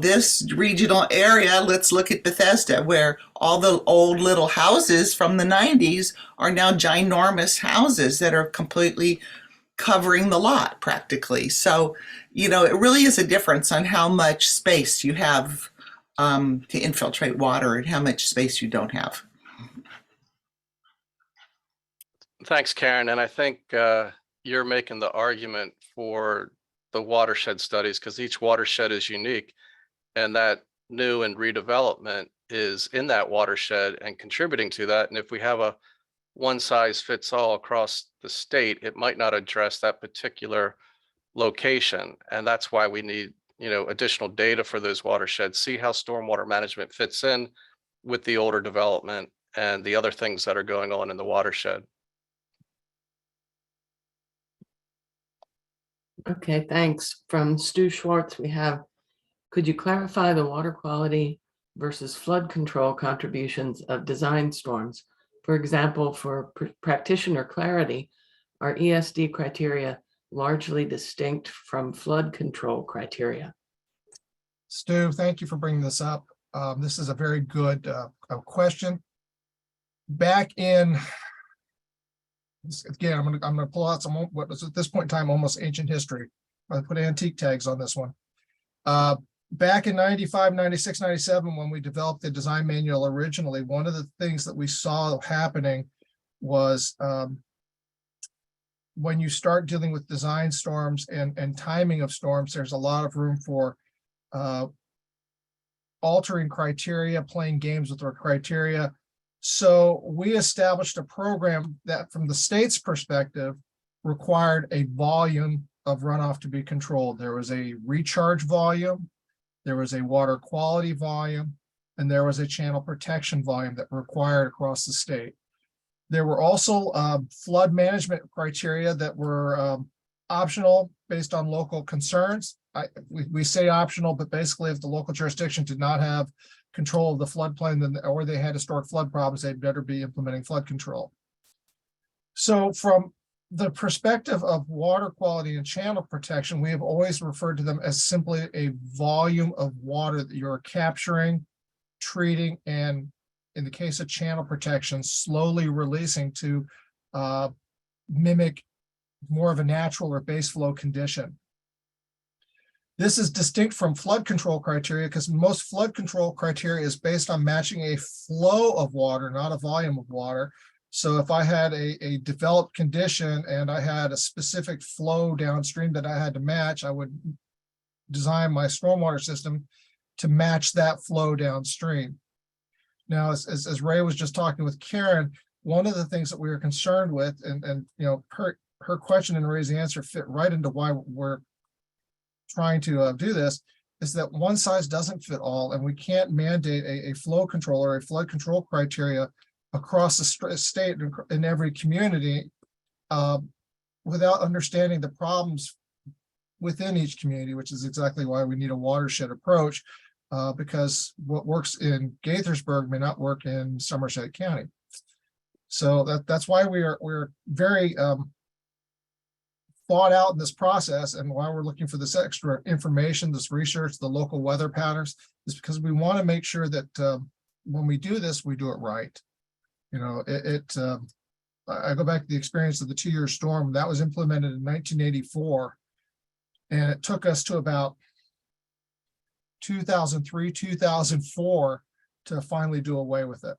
this regional area, let's look at Bethesda, where all the old little houses from the 90s are now ginormous houses that are completely covering the lot practically. So, it really is a difference on how much space you have to infiltrate water and how much space you don't have. Thanks, Karen. And I think you're making the argument for the watershed studies because each watershed is unique, and that new and redevelopment is in that watershed and contributing to that. And if we have a one size fits all across the state, it might not address that particular location. And that's why we need, additional data for those watersheds, see how stormwater management fits in with the older development and the other things that are going on in the watershed. Okay, thanks. From Stu Schwartz, we have, could you clarify the water quality versus flood control contributions of design storms? For example, for practitioner clarity, are ESD criteria largely distinct from flood control criteria? Stu, thank you for bringing this up. This is a very good question. Back in, again, I'm going to pull out some what is at this point in time almost ancient history. I put antique tags on this one. Back in 95, 96, 97, when we developed the design manual originally, one of the things that we saw happening was when you start dealing with design storms and timing of storms, there's a lot of room for altering criteria, playing games with our criteria. So we established a program that, from the state's perspective, required a volume of runoff to be controlled. There was a recharge volume, there was a water quality volume, and there was a channel protection volume that required across the state. There were also flood management criteria that were optional based on local concerns. We say optional, but basically if the local jurisdiction did not have control of the floodplain, then, or they had historic flood problems, they'd better be implementing flood control. So from the perspective of water quality and channel protection, we have always referred to them as simply a volume of water that you're capturing, treating, and in the case of channel protection, slowly releasing to mimic more of a natural or base flow condition. This is distinct from flood control criteria because most flood control criteria is based on matching a flow of water, not a volume of water. So if I had a developed condition and I had a specific flow downstream that I had to match, I would design my stormwater system to match that flow downstream. Now, as Ray was just talking with Karen, one of the things that we were concerned with, and you know, her question and Ray's answer fit right into why we're trying to do this, is that one size doesn't fit all, and we can't mandate a flow control or a flood control criteria across the state in every community without understanding the problems within each community, which is exactly why we need a watershed approach, because what works in Gaithersburg may not work in Somerset County. So that's why we're very thought out in this process, and why we're looking for this extra information, this research, the local weather patterns, is because we want to make sure that when we do this, we do it right. You know, I go back to the experience of the 2-year storm that was implemented in 1984, and it took us to about 2003, 2004 to finally do away with it.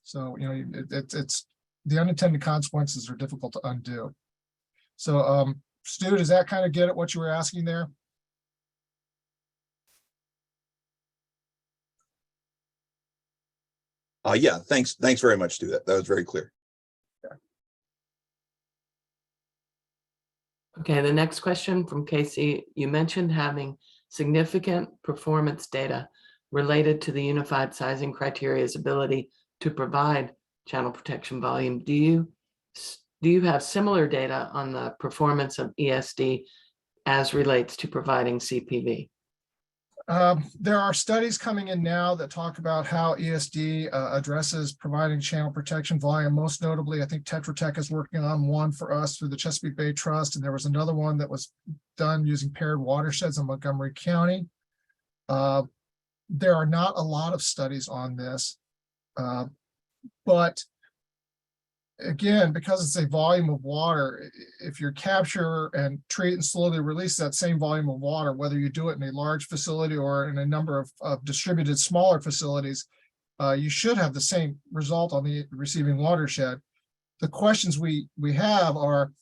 So, you know, it's the unintended consequences are difficult to undo. So, Stu, does that kind of get at what you were asking there? Yeah, thanks very much, Stu. That was very clear. Okay, the next question from Casey. You mentioned having significant performance data related to the unified sizing criteria's ability to provide channel protection volume. Do you have similar data on the performance of ESD as relates to providing CPV? There are studies coming in now that talk about how ESD addresses providing channel protection volume. Most notably, I think Tetra Tech is working on one for us through the Chesapeake Bay Trust, and there was another one that was done using paired watersheds in Montgomery County. There are not a lot of studies on this, but again, because it's a volume of water, if you capture and treat and slowly release that same volume of water, whether you do it in a large facility or in a number of distributed smaller facilities, you should have the same result on the receiving watershed. The questions we have are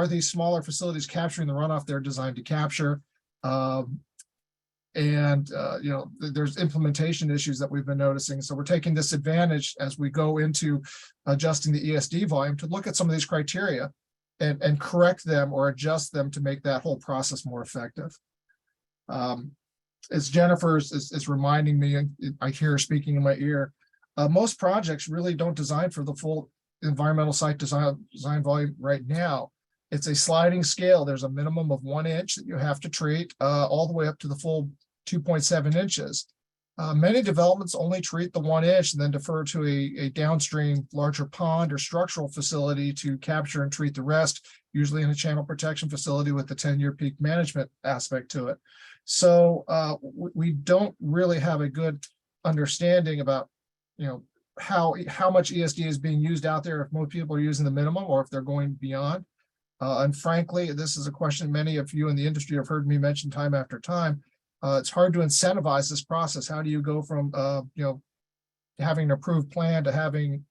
these smaller facilities capturing the runoff they're designed to capture? You know, there's implementation issues that we've been noticing. So we're taking this advantage as we go into adjusting the ESD volume to look at some of these criteria and correct them or adjust them to make that whole process more effective. As Jennifer is reminding me, and I hear her speaking in my ear, most projects really don't design for the full environmental site design volume right now. It's a sliding scale. There's a minimum of 1 inch that you have to treat all the way up to the full 2.7 inches. Many developments only treat the 1 inch and then defer to a downstream larger pond or structural facility to capture and treat the rest, usually in a channel protection facility with the 10-year peak management aspect to it. So we don't really have a good understanding about, you know, how much ESD is being used out there, if most people are using the minimum or if they're going beyond. And frankly, this is a question many of you in the industry have heard me mention time after time. It's hard to incentivize this process. How do you go from you know, having an approved plan to having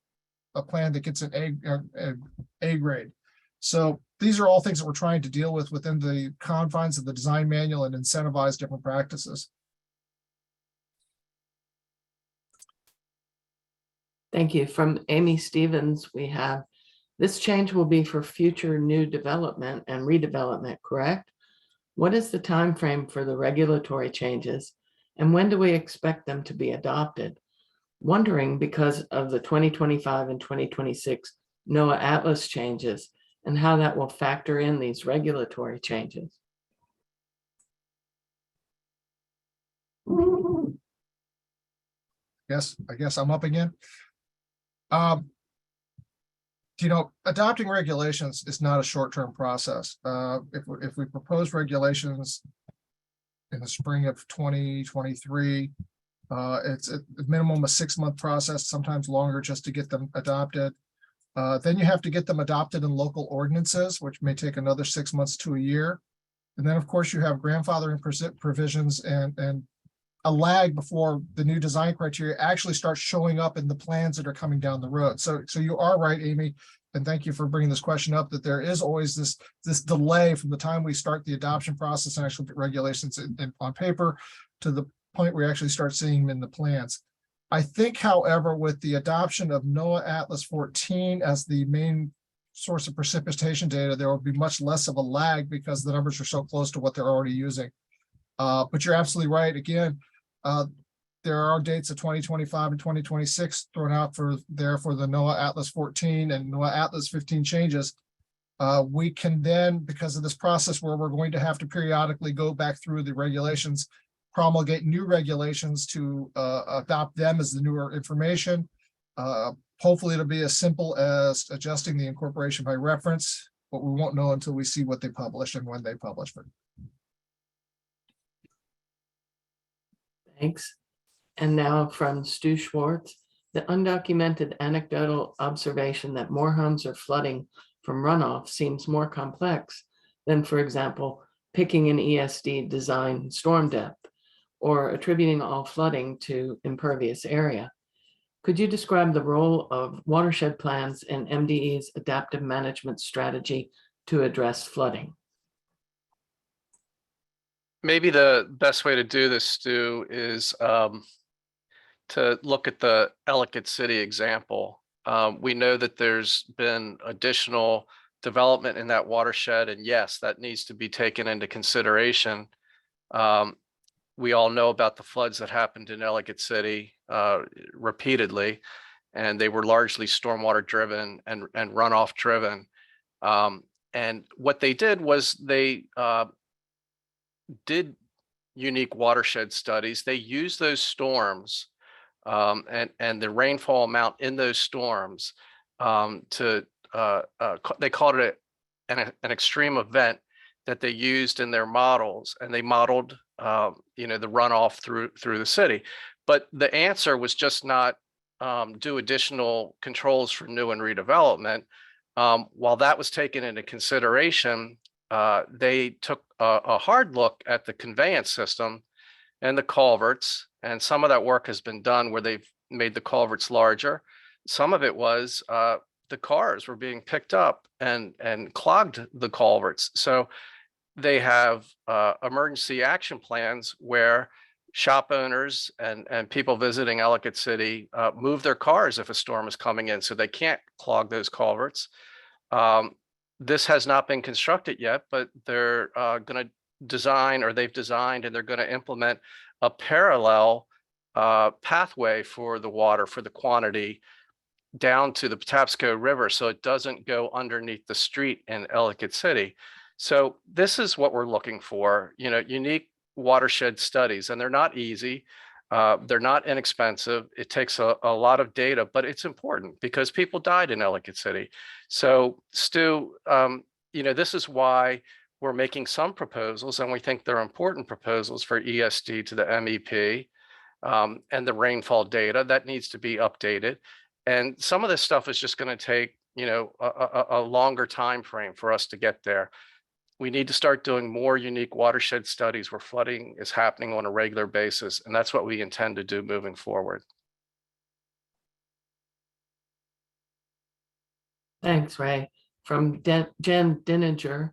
a plan that gets an A grade? So these are all things that we're trying to deal with within the confines of the design manual and incentivize different practices. Thank you. From Amy Stevens, we have, this change will be for future new development and redevelopment, correct? What is the time frame for the regulatory changes, and when do we expect them to be adopted? Wondering because of the 2025 and 2026 NOAA Atlas changes and how that will factor in these regulatory changes. I guess I'm up again. Adopting regulations is not a short-term process. If we propose regulations in the spring of 2023, it's a minimum a 6-month process, sometimes longer, just to get them adopted. Then you have to get them adopted in local ordinances, which may take another 6 months to a year. And then, of course, you have grandfathering provisions and a lag before the new design criteria actually starts showing up in the plans that are coming down the road. So you are right, Amy, and thank you for bringing this question up, that there is always this delay from the time we start the adoption process and actually put regulations on paper to the point where we actually start seeing them in the plans. I think, however, with the adoption of NOAA Atlas 14 as the main source of precipitation data, there will be much less of a lag because the numbers are so close to what they're already using. But you're absolutely right. Again, there are dates of 2025 and 2026 thrown out for the NOAA Atlas 14 and NOAA Atlas 15 changes. We can then, because of this process where we're going to have to periodically go back through the regulations, promulgate new regulations to adopt them as the newer information. Hopefully it'll be as simple as adjusting the incorporation by reference, but we won't know until we see what they publish and when they publish it. Thanks. And now from Stu Schwartz, the undocumented anecdotal observation that more homes are flooding from runoff seems more complex than, for example, picking an ESD design storm depth or attributing all flooding to impervious area. Could you describe the role of watershed plans in MDE's adaptive management strategy to address flooding? Maybe the best way to do this, Stu, is to look at the Ellicott City example. We know that there's been additional development in that watershed, and yes, that needs to be taken into consideration. We all know about the floods that happened in Ellicott City repeatedly, and they were largely stormwater driven and runoff driven. And what they did was they did unique watershed studies. They used those storms and the rainfall amount in those storms they called it an extreme event that they used in their models, and they modeled the runoff through the city. But the answer was just not do additional controls for new and redevelopment. While that was taken into consideration, they took a hard look at the conveyance system and the culverts, and some of that work has been done where they've made the culverts larger. Some of it was the cars were being picked up and clogged the culverts. So they have emergency action plans where shop owners and people visiting Ellicott City move their cars if a storm is coming in, so they can't clog those culverts. This has not been constructed yet, but they're going to design, or they've designed, and they're going to implement a parallel pathway for the water, for the quantity, down to the Patapsco River, so it doesn't go underneath the street in Ellicott City. So this is what we're looking for, unique watershed studies, and they're not easy. They're not inexpensive. It takes a lot of data, but it's important because people died in Ellicott City. So Stu, this is why we're making some proposals, and we think they're important proposals for ESD to the MEP and the rainfall data that needs to be updated. And some of this stuff is just going to take, a longer time frame for us to get there. We need to start doing more unique watershed studies where flooding is happening on a regular basis, and that's what we intend to do moving forward. Thanks, Ray. From Jen Dininger,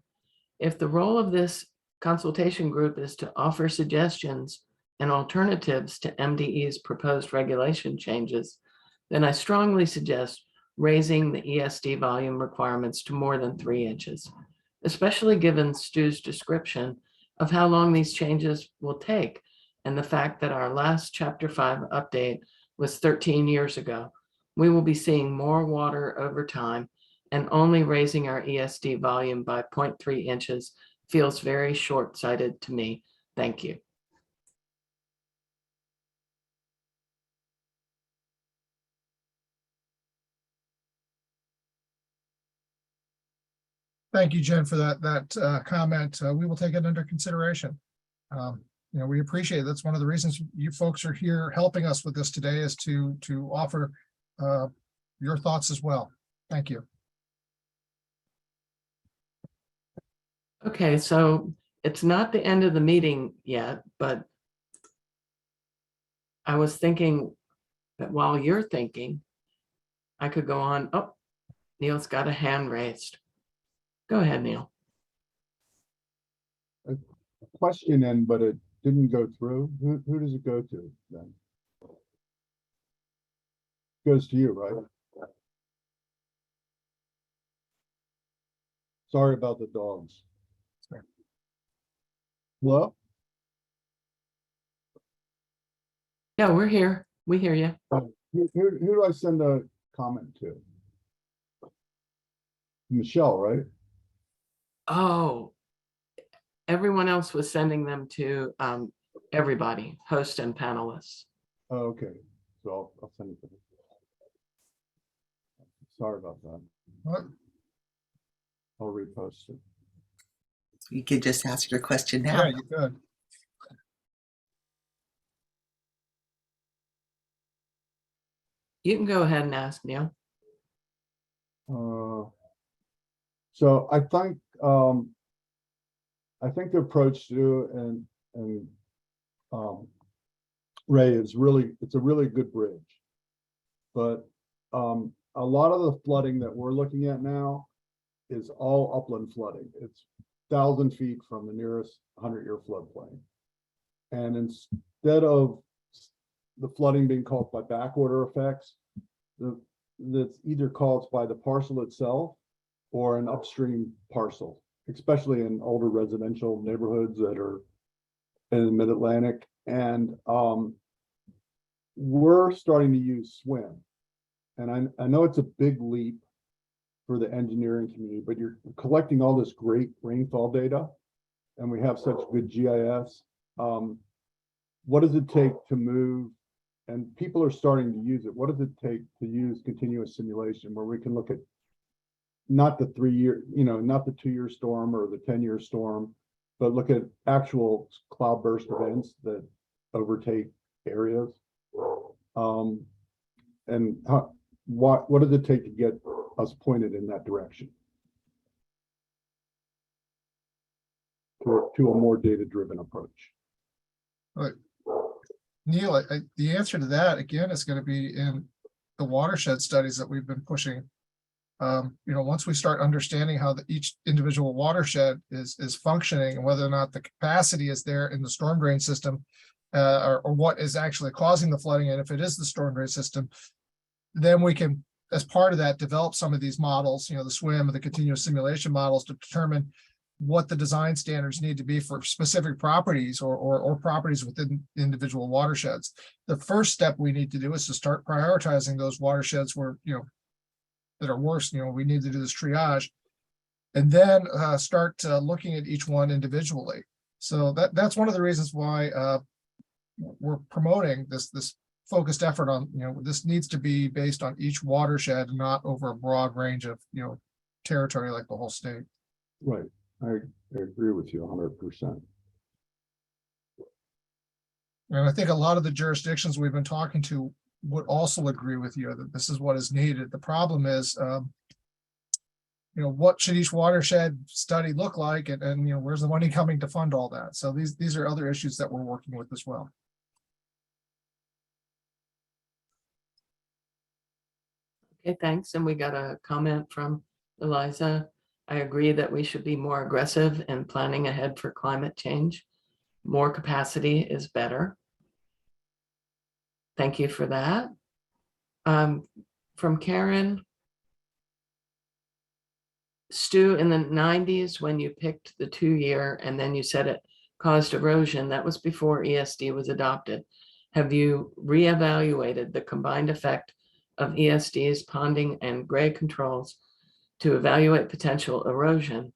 if the role of this consultation group is to offer suggestions and alternatives to MDE's proposed regulation changes, then I strongly suggest raising the ESD volume requirements to more than 3 inches, especially given Stu's description of how long these changes will take and the fact that our last Chapter 5 update was 13 years ago. We will be seeing more water over time, and only raising our ESD volume by 0.3 inches feels very short-sighted to me. Thank you. Thank you, Jen, for that comment. We will take it under consideration. We appreciate it. That's one of the reasons you folks are here helping us with this today, is to offer your thoughts as well. Thank you. Okay, so it's not the end of the meeting yet, but I was thinking that while you're thinking, I could go on. Oh, Neil's got a hand raised. Go ahead, Neil. Question in, but it didn't go through. Who does it go to then? Goes to you, right? Sorry about the dogs. Sorry. Well, Yeah, we're here. We hear you. who do I send a comment to? Michelle, right? Oh, everyone else was sending them to everybody, host and panelists. Oh, okay, so I'll send it to her. Sorry about that. What? I'll repost it. You could just ask your question now. Yeah, you could. You can go ahead and ask, Neil. So I think the approach to and Ray is it's a really good bridge, but a lot of the flooding that we're looking at now is all upland flooding. It's 1,000 feet from the nearest 100-year floodplain, and instead of the flooding being caused by backwater effects, that's either caused by the parcel itself or an upstream parcel, especially in older residential neighborhoods that are in the mid-Atlantic. And we're starting to use SWIM. And I know it's a big leap for the engineering community, but you're collecting all this great rainfall data, and we have such good GIS. What does it take to move? And people are starting to use it. What does it take to use continuous simulation, where we can look at not the 3-year, not the 2-year storm or the 10-year storm, but look at actual cloudburst events that overtake areas? And what does it take to get us pointed in that direction to a more data-driven approach? Right. Neil, the answer to that, again, is going to be in the watershed studies that we've been pushing. Once we start understanding how each individual watershed is functioning, and whether or not the capacity is there in the storm drain system, or what is actually causing the flooding, and if it is the storm drain system, then we can, as part of that, develop some of these models, the SWIM or the continuous simulation models, to determine what the design standards need to be for specific properties or properties within individual watersheds. The first step we need to do is to start prioritizing those watersheds where, that are worse. We need to do this triage, and then start looking at each one individually. So that's one of the reasons why we're promoting this focused effort on, this needs to be based on each watershed, not over a broad range of, territory like the whole state. Right. I agree with you 100%. And I think a lot of the jurisdictions we've been talking to would also agree with you that this is what is needed. The problem is, what should each watershed study look like, and where's the money coming to fund all that? So these are other issues that we're working with as well. Okay, thanks. And we got a comment from Eliza. I agree that we should be more aggressive in planning ahead for climate change. More capacity is better. Thank you for that. From Karen. Stu, in the 90s, when you picked the 2-year and then you said it caused erosion, that was before ESD was adopted. have you reevaluated the combined effect of ESD's ponding and grade controls to evaluate potential erosion?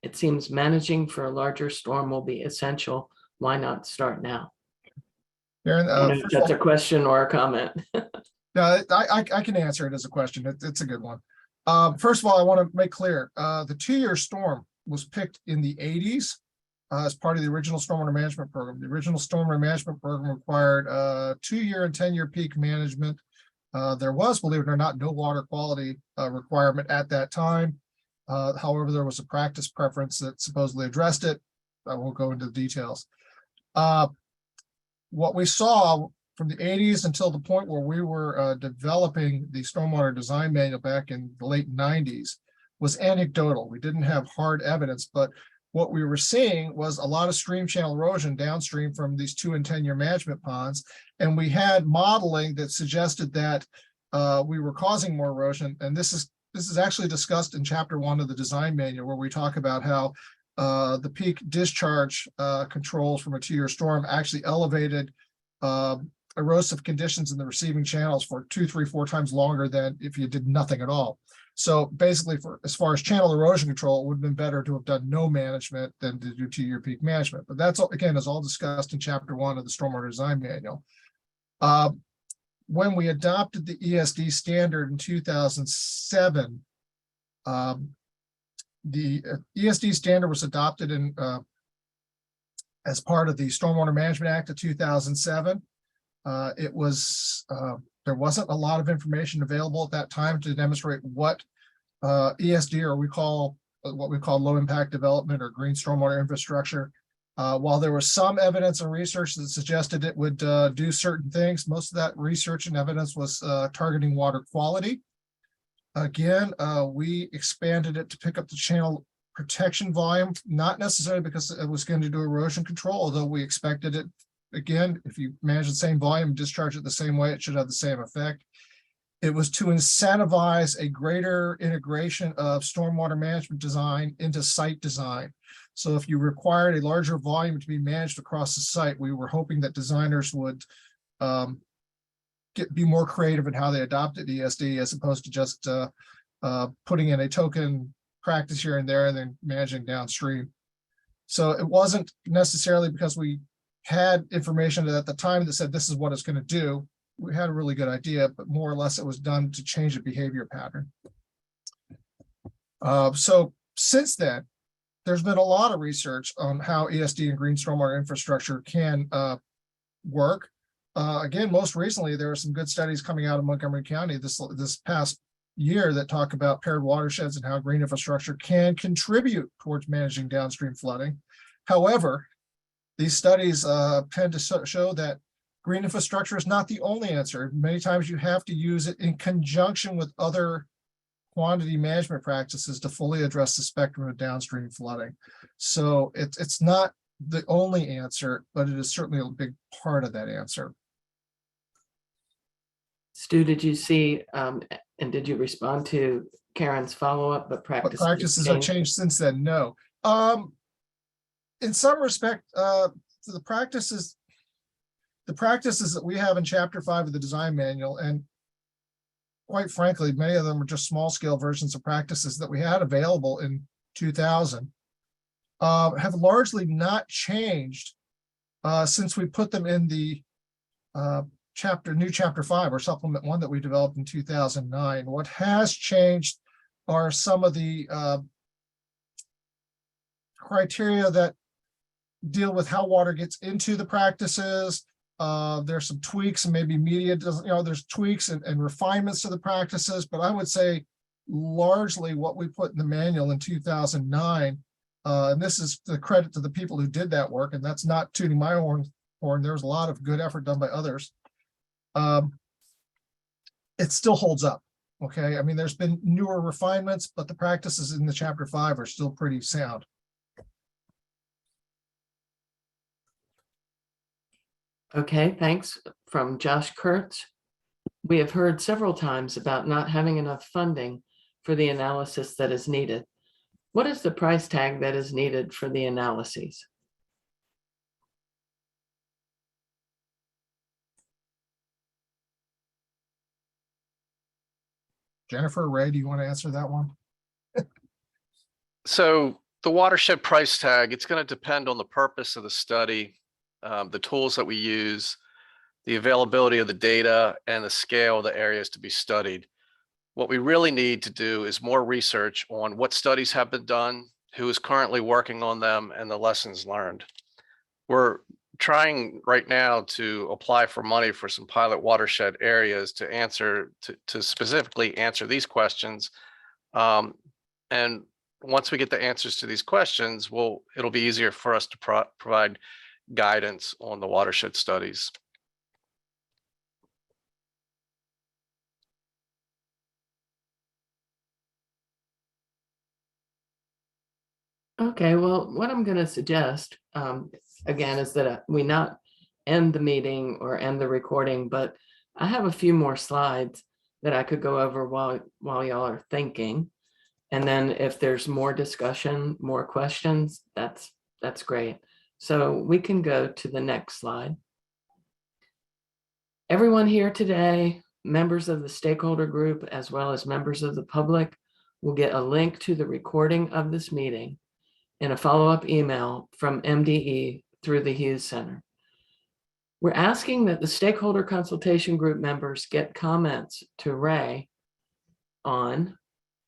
It seems managing for a larger storm will be essential. Why not start now? Karen, I don't know if first of that's all, a question or a comment. no, I can answer it as a question. It's a good one. First of all, I want to make clear, the 2-year storm was picked in the 80s as part of the original stormwater management program. The original stormwater management program required 2-year and 10-year peak management. There was, believe it or not, no water quality requirement at that time. However, there was a practice preference that supposedly addressed it. I won't go into the details. What we saw from the 80s until the point where we were developing the stormwater design manual back in the late 90s was anecdotal. We didn't have hard evidence, but what we were seeing was a lot of stream channel erosion downstream from these 2- and 10-year management ponds. And we had modeling that suggested that we were causing more erosion. And this is actually discussed in chapter 1 of the design manual, where we talk about how the peak discharge controls from a 2-year storm actually elevated erosive conditions in the receiving channels for 2, 3, 4 times longer than if you did nothing at all. So basically, as far as channel erosion control, it would have been better to have done no management than to do 2-year peak management. But that's, again, is all discussed in chapter 1 of the stormwater design manual. When we adopted the ESD standard in 2007, the ESD standard was adopted in as part of the Stormwater Management Act of 2007. It was there wasn't a lot of information available at that time to demonstrate what ESD, or what we call low impact development or green stormwater infrastructure. While there was some evidence and research that suggested it would do certain things, most of that research and evidence was targeting water quality. Again, we expanded it to pick up the channel protection volume, not necessarily because it was going to do erosion control, although we expected it. Again, if you manage the same volume, discharge it the same way, it should have the same effect. It was to incentivize a greater integration of stormwater management design into site design. So if you required a larger volume to be managed across the site, we were hoping that designers would be more creative in how they adopted ESD, as opposed to just putting in a token practice here and there and then managing downstream. So it wasn't necessarily because we had information at the time that said this is what it's going to do. We had a really good idea, but more or less it was done to change the behavior pattern. So since then, there's been a lot of research on how ESD and green stormwater infrastructure can work. Again, most recently, there are some good studies coming out of Montgomery County this past year that talk about paired watersheds and how green infrastructure can contribute towards managing downstream flooding. However, these studies tend to show that green infrastructure is not the only answer. Many times you have to use it in conjunction with other quantity management practices to fully address the spectrum of downstream flooding. So it's not the only answer, but it is certainly a big part of that answer. Stu, did you see and did you respond to Karen's follow-up? But But practices have changed since then? No. In some respect, the practices that we have in chapter 5 of the design manual, and quite frankly, many of them are just small scale versions of practices that we had available in 2000, have largely not changed since we put them in the new chapter 5 or supplement 1 that we developed in 2009. What has changed are some of the criteria that deal with how water gets into the practices. There's some tweaks, and maybe media doesn't, there's tweaks and refinements to the practices, but I would say largely what we put in the manual in 2009, and this is the credit to the people who did that work, and that's not tooting my horn. There's a lot of good effort done by others. It still holds up. Okay. I mean, there's been newer refinements, but the practices in the chapter 5 are still pretty sound. Okay, thanks. From Josh Kurtz. We have heard several times about not having enough funding for the analysis that is needed. What is the price tag that is needed for the analyses? Jennifer, Ray, do you want to answer that one? So the watershed price tag, it's going to depend on the purpose of the study, the tools that we use, the availability of the data, and the scale of the areas to be studied. What we really need to do is more research on what studies have been done, who is currently working on them, and the lessons learned. We're trying right now to apply for money for some pilot watershed areas to specifically answer these questions. And once we get the answers to these questions, it'll be easier for us to provide guidance on the watershed studies. Okay, well, what I'm going to suggest, again, is that we not end the meeting or end the recording, but I have a few more slides that I could go over while y'all are thinking. And then if there's more discussion, more questions, that's great. So we can go to the next slide. Everyone here today, members of the stakeholder group, as well as members of the public, will get a link to the recording of this meeting in a follow-up email from MDE through the Hughes Center. We're asking that the stakeholder consultation group members get comments to Ray on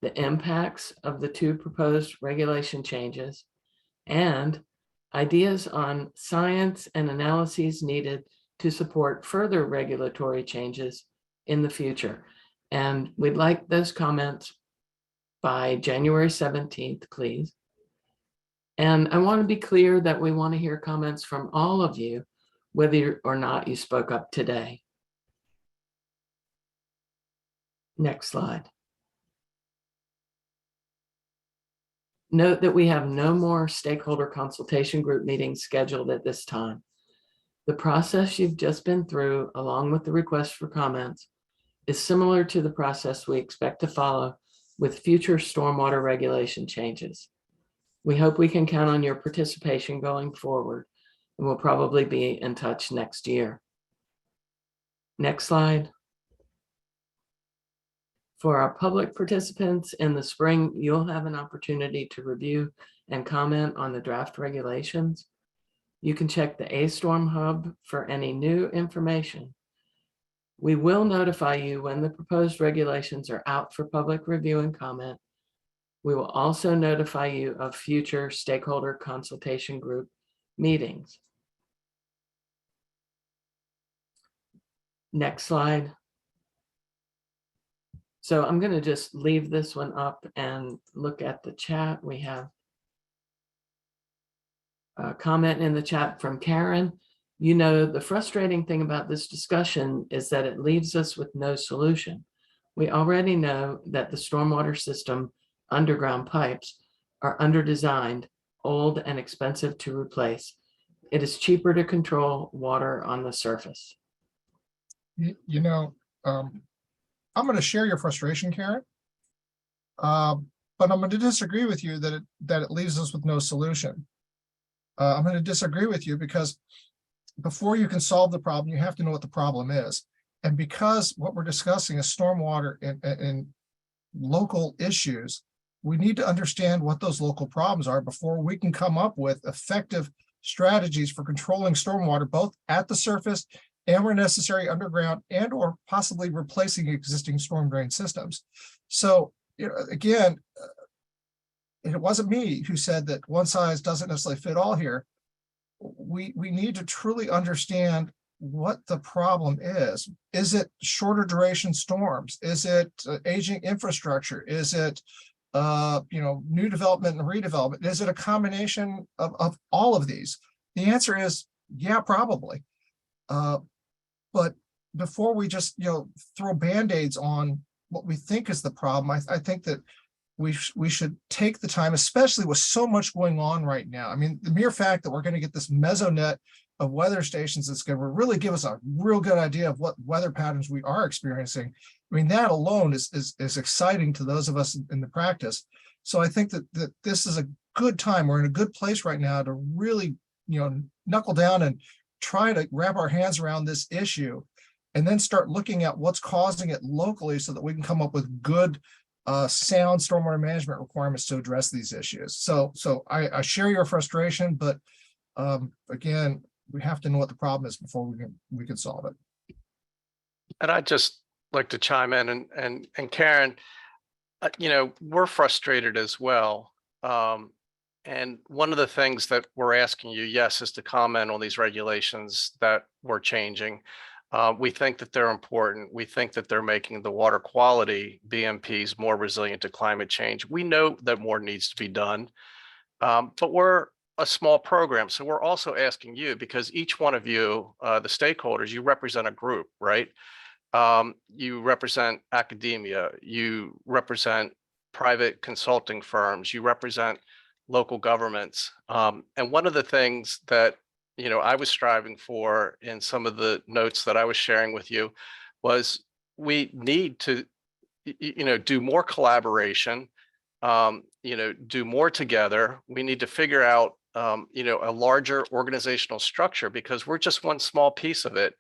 the impacts of the 2 proposed regulation changes and ideas on science and analyses needed to support further regulatory changes in the future. And we'd like those comments by January 17th, please. And I want to be clear that we want to hear comments from all of you, whether or not you spoke up today. Next slide. Note that we have no more stakeholder consultation group meetings scheduled at this time. The process you've just been through, along with the request for comments, is similar to the process we expect to follow with future stormwater regulation changes. We hope we can count on your participation going forward, and we'll probably be in touch next year. Next slide. For our public participants in the spring, you'll have an opportunity to review and comment on the draft regulations. You can check the A-Storm Hub for any new information. We will notify you when the proposed regulations are out for public review and comment. We will also notify you of future stakeholder consultation group meetings. Next slide. So I'm going to just leave this one up and look at the chat. We have a comment in the chat from Karen. You know, the frustrating thing about this discussion is that it leaves us with no solution. We already know that the stormwater system underground pipes are under-designed, old, and expensive to replace. It is cheaper to control water on the surface. You know, I'm going to share your frustration, Karen, but I'm going to disagree with you that it leaves us with no solution. I'm going to disagree with you because before you can solve the problem, you have to know what the problem is. And because what we're discussing is stormwater and local issues, we need to understand what those local problems are before we can come up with effective strategies for controlling stormwater, both at the surface and where necessary underground, and or possibly replacing existing storm drain systems. So, you know, again, it wasn't me who said that one size doesn't necessarily fit all here. We need to truly understand what the problem is. Is it shorter duration storms? Is it aging infrastructure? Is it you know, new development and redevelopment? Is it a combination of all of these? The answer is yeah, probably. But before we just, you know, throw band-aids on what we think is the problem, I think that we should take the time, especially with so much going on right now. I mean, the mere fact that we're going to get this mesonet of weather stations that's going to really give us a real good idea of what weather patterns we are experiencing. I mean, that alone is exciting to those of us in the practice. So I think that this is a good time. We're in a good place right now to really, you know, knuckle down and try to wrap our hands around this issue and then start looking at what's causing it locally so that we can come up with good, sound stormwater management requirements to address these issues. So I share your frustration, but again, we have to know what the problem is before we can solve it. And I'd just like to chime in and Karen, you know, we're frustrated as well. And one of the things that we're asking you, yes, is to comment on these regulations that we're changing. We think that they're important. We think that they're making the water quality BMPs more resilient to climate change. We know that more needs to be done, but we're a small program. So we're also asking you, because each one of you, the stakeholders, you represent a group, right? You represent academia, you represent private consulting firms, you represent local governments. And one of the things that, you know, I was striving for in some of the notes that I was sharing with you was we need to, you know, do more collaboration, you know, do more together. We need to figure out, you know, a larger organizational structure, because we're just one small piece of it.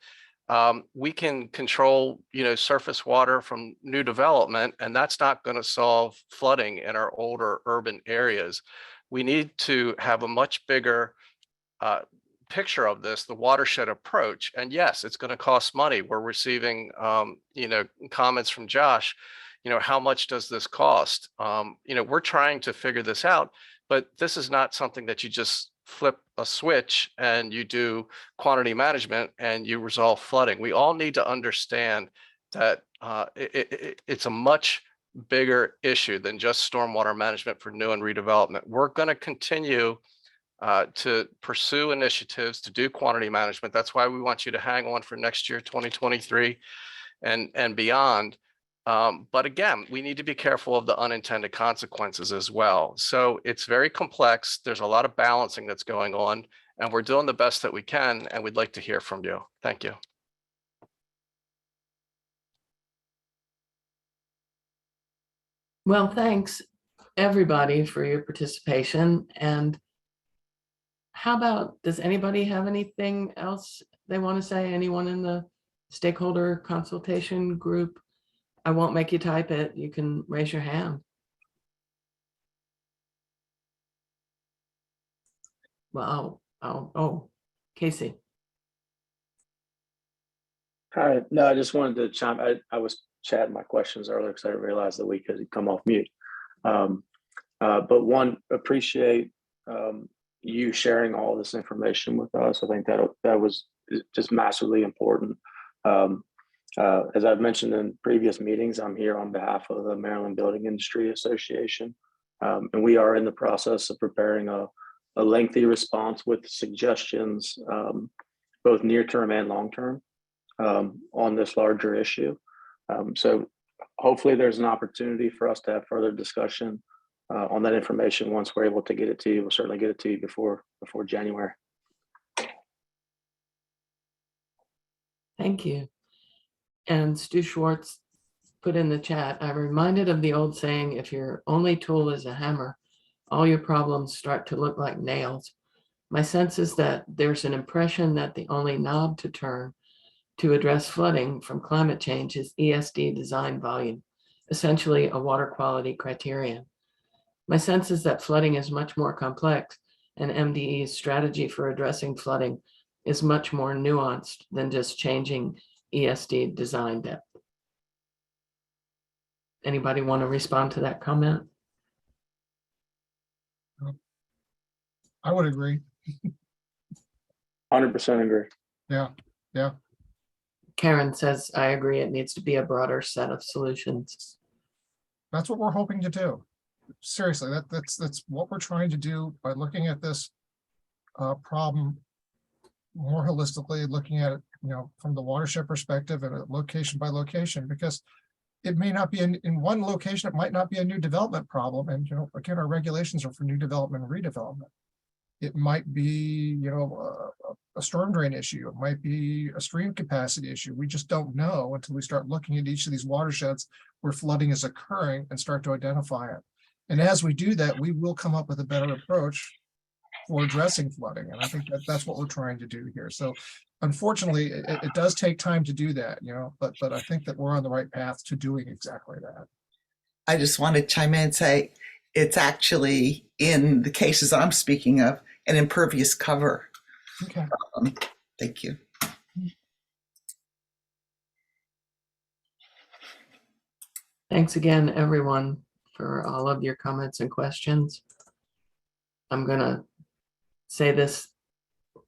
We can control, you know, surface water from new development, and that's not going to solve flooding in our older urban areas. We need to have a much bigger picture of this, the watershed approach. And yes, it's going to cost money. We're receiving, you know, comments from Josh, you know, how much does this cost? You know, we're trying to figure this out, but this is not something that you just flip a switch and you do quantity management and you resolve flooding. We all need to understand that it's a much bigger issue than just stormwater management for new and redevelopment. We're going to continue to pursue initiatives to do quantity management. That's why we want you to hang on for next year, 2023 and beyond. But again, we need to be careful of the unintended consequences as well. So it's very complex. There's a lot of balancing that's going on, and we're doing the best that we can, and we'd like to hear from you. Thank you. Well, thanks everybody for your participation. And how about, does anybody have anything else they want to say? Anyone in the stakeholder consultation group? I won't make you type it. You can raise your hand. Well, oh, Casey. Hi, no, I just wanted to chime. I was chatting my questions earlier because I didn't realize that we could come off mute. But one, appreciate you sharing all this information with us. I think that was just massively important. As I've mentioned in previous meetings, I'm here on behalf of the Maryland Building Industry Association, and we are in the process of preparing a lengthy response with suggestions, both near-term and long-term, on this larger issue. So hopefully there's an opportunity for us to have further discussion on that information once we're able to get it to you. We'll certainly get it to you before January. Thank you. And Stu Schwartz put in the chat, I'm reminded of the old saying, if your only tool is a hammer, all your problems start to look like nails. My sense is that there's an impression that the only knob to turn to address flooding from climate change is ESD design volume, essentially a water quality criterion. My sense is that flooding is much more complex, and MDE's strategy for addressing flooding is much more nuanced than just changing ESD design depth. Anybody want to respond to that comment? I would agree. 100% agree. Yeah. Karen says, I agree, it needs to be a broader set of solutions. That's what we're hoping to do. Seriously, that's what we're trying to do by looking at this problem more holistically, looking at it, you know, from the watershed perspective and location by location, because it may not be in one location, it might not be a new development problem. And, you know, again, our regulations are for new development and redevelopment. It might be, you know, a storm drain issue. It might be a stream capacity issue. We just don't know until we start looking at each of these watersheds where flooding is occurring and start to identify it. And as we do that, we will come up with a better approach for addressing flooding. And I think that that's what we're trying to do here. So unfortunately, it does take time to do that, but I think that we're on the right path to doing exactly that. I just want to chime in and say it's actually, in the cases I'm speaking of, an impervious cover. Okay. Thank you. Thanks again, everyone, for all of your comments and questions. I'm gonna say this.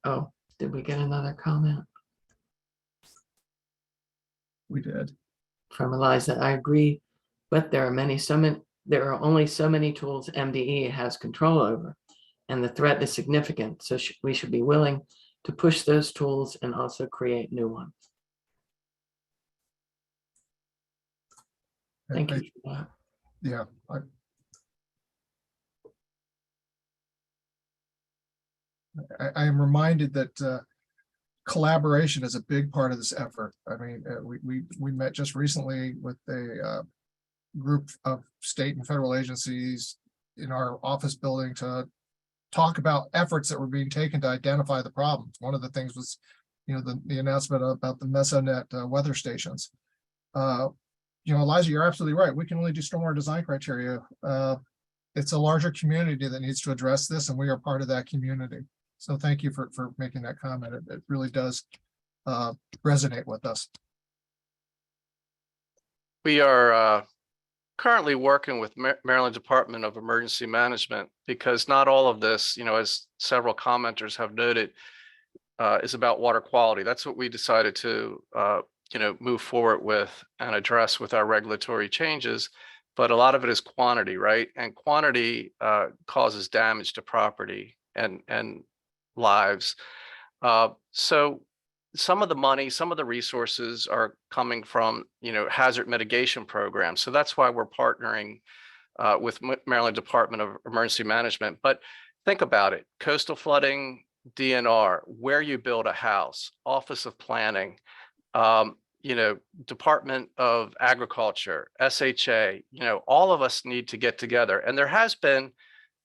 Oh, did we get another comment? We did. From Eliza? I agree, but there are only so many tools MDE has control over, and the threat is significant. So we should be willing to push those tools and also create new ones. Thank you for that. Yeah. I am reminded that collaboration is a big part of this effort. I mean, we met just recently with a group of state and federal agencies in our office building to talk about efforts that were being taken to identify the problems. One of the things was, the announcement about the Mesonet weather stations. Eliza, you're absolutely right. We can only do stormwater design criteria. It's a larger community that needs to address this, and we are part of that community. So thank you for making that comment. It really does resonate with us. We are currently working with Maryland Department of Emergency Management, because not all of this, as several commenters have noted, is about water quality. That's what we decided to move forward with and address with our regulatory changes. But a lot of it is quantity, right? And quantity causes damage to property and lives. So some of the money, some of the resources are coming from, hazard mitigation programs. So that's why we're partnering with Maryland Department of Emergency Management. But think about it: coastal flooding, DNR, where you build a house, Office of Planning, Department of Agriculture, SHA, all of us need to get together. And there has been,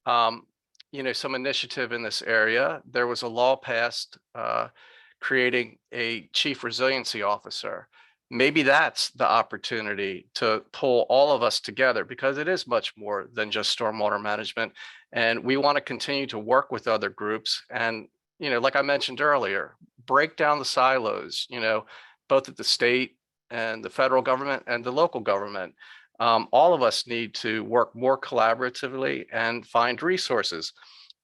some initiative in this area. There was a law passed creating a chief resiliency officer. Maybe that's the opportunity to pull all of us together, because it is much more than just stormwater management. And we want to continue to work with other groups. And, like I mentioned earlier, break down the silos, both at the state and the federal government and the local government. All of us need to work more collaboratively and find resources.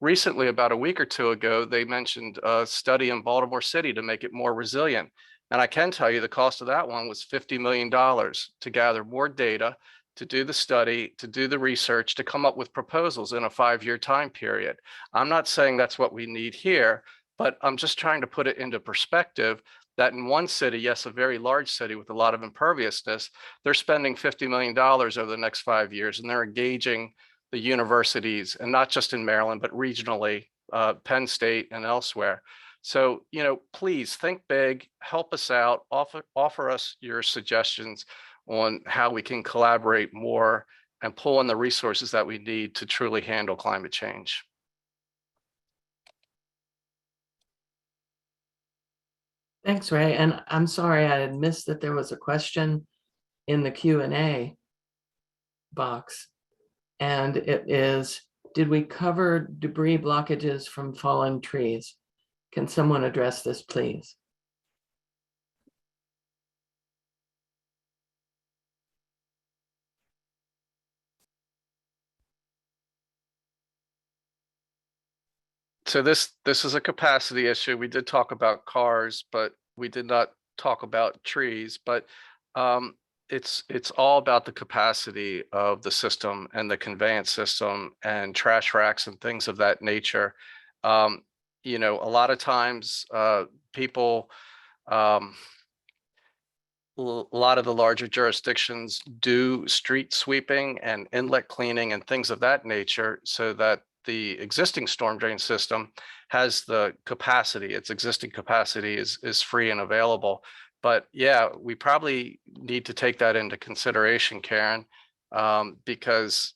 Recently, about a week or two ago, they mentioned a study in Baltimore City to make it more resilient. And I can tell you the cost of that one was $50 million to gather more data, to do the study, to do the research, to come up with proposals in a 5-year time period. I'm not saying that's what we need here, but I'm just trying to put it into perspective that in one city, yes, a very large city with a lot of imperviousness, they're spending $50 million over the next 5 years, and they're engaging the universities, and not just in Maryland, but regionally, Penn State and elsewhere. So, please think big, help us out, offer us your suggestions on how we can collaborate more and pull in the resources that we need to truly handle climate change. Thanks, Ray. And I'm sorry, I had missed that there was a question in the Q&A box. And it is, did we cover debris blockages from fallen trees? Can someone address this, please? So this is a capacity issue. We did talk about cars, but we did not talk about trees. But it's all about the capacity of the system and the conveyance system and trash racks and things of that nature. A lot of times people, a lot of the larger jurisdictions do street sweeping and inlet cleaning and things of that nature, so that the existing storm drain system has the capacity. Its existing capacity is free and available. But yeah, we probably need to take that into consideration, Karen, because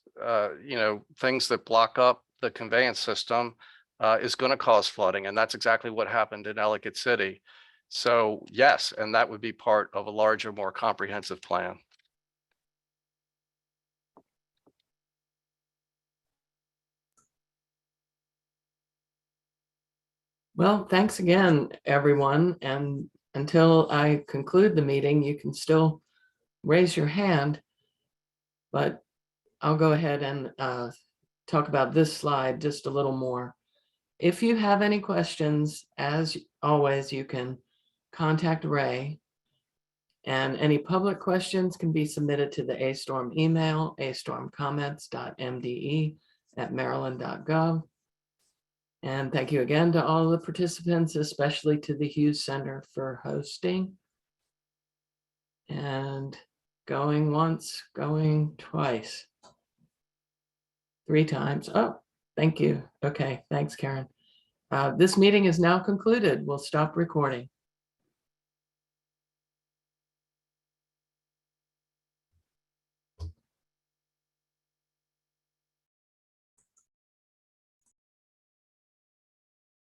things that block up the conveyance system is going to cause flooding. And that's exactly what happened in Ellicott City. So yes, and that would be part of a larger, more comprehensive plan. Well, thanks again, everyone. And until I conclude the meeting, you can still raise your hand, but I'll go ahead and talk about this slide just a little more. If you have any questions, as always, you can contact Ray, and any public questions can be submitted to the AStorm email, astormcomments.mde@maryland.gov. And thank you again to all the participants, especially to the Hughes Center for hosting. And going once, going twice. 3 times. Oh, thank you. Okay, thanks, Karen. This meeting is now concluded. We'll stop recording.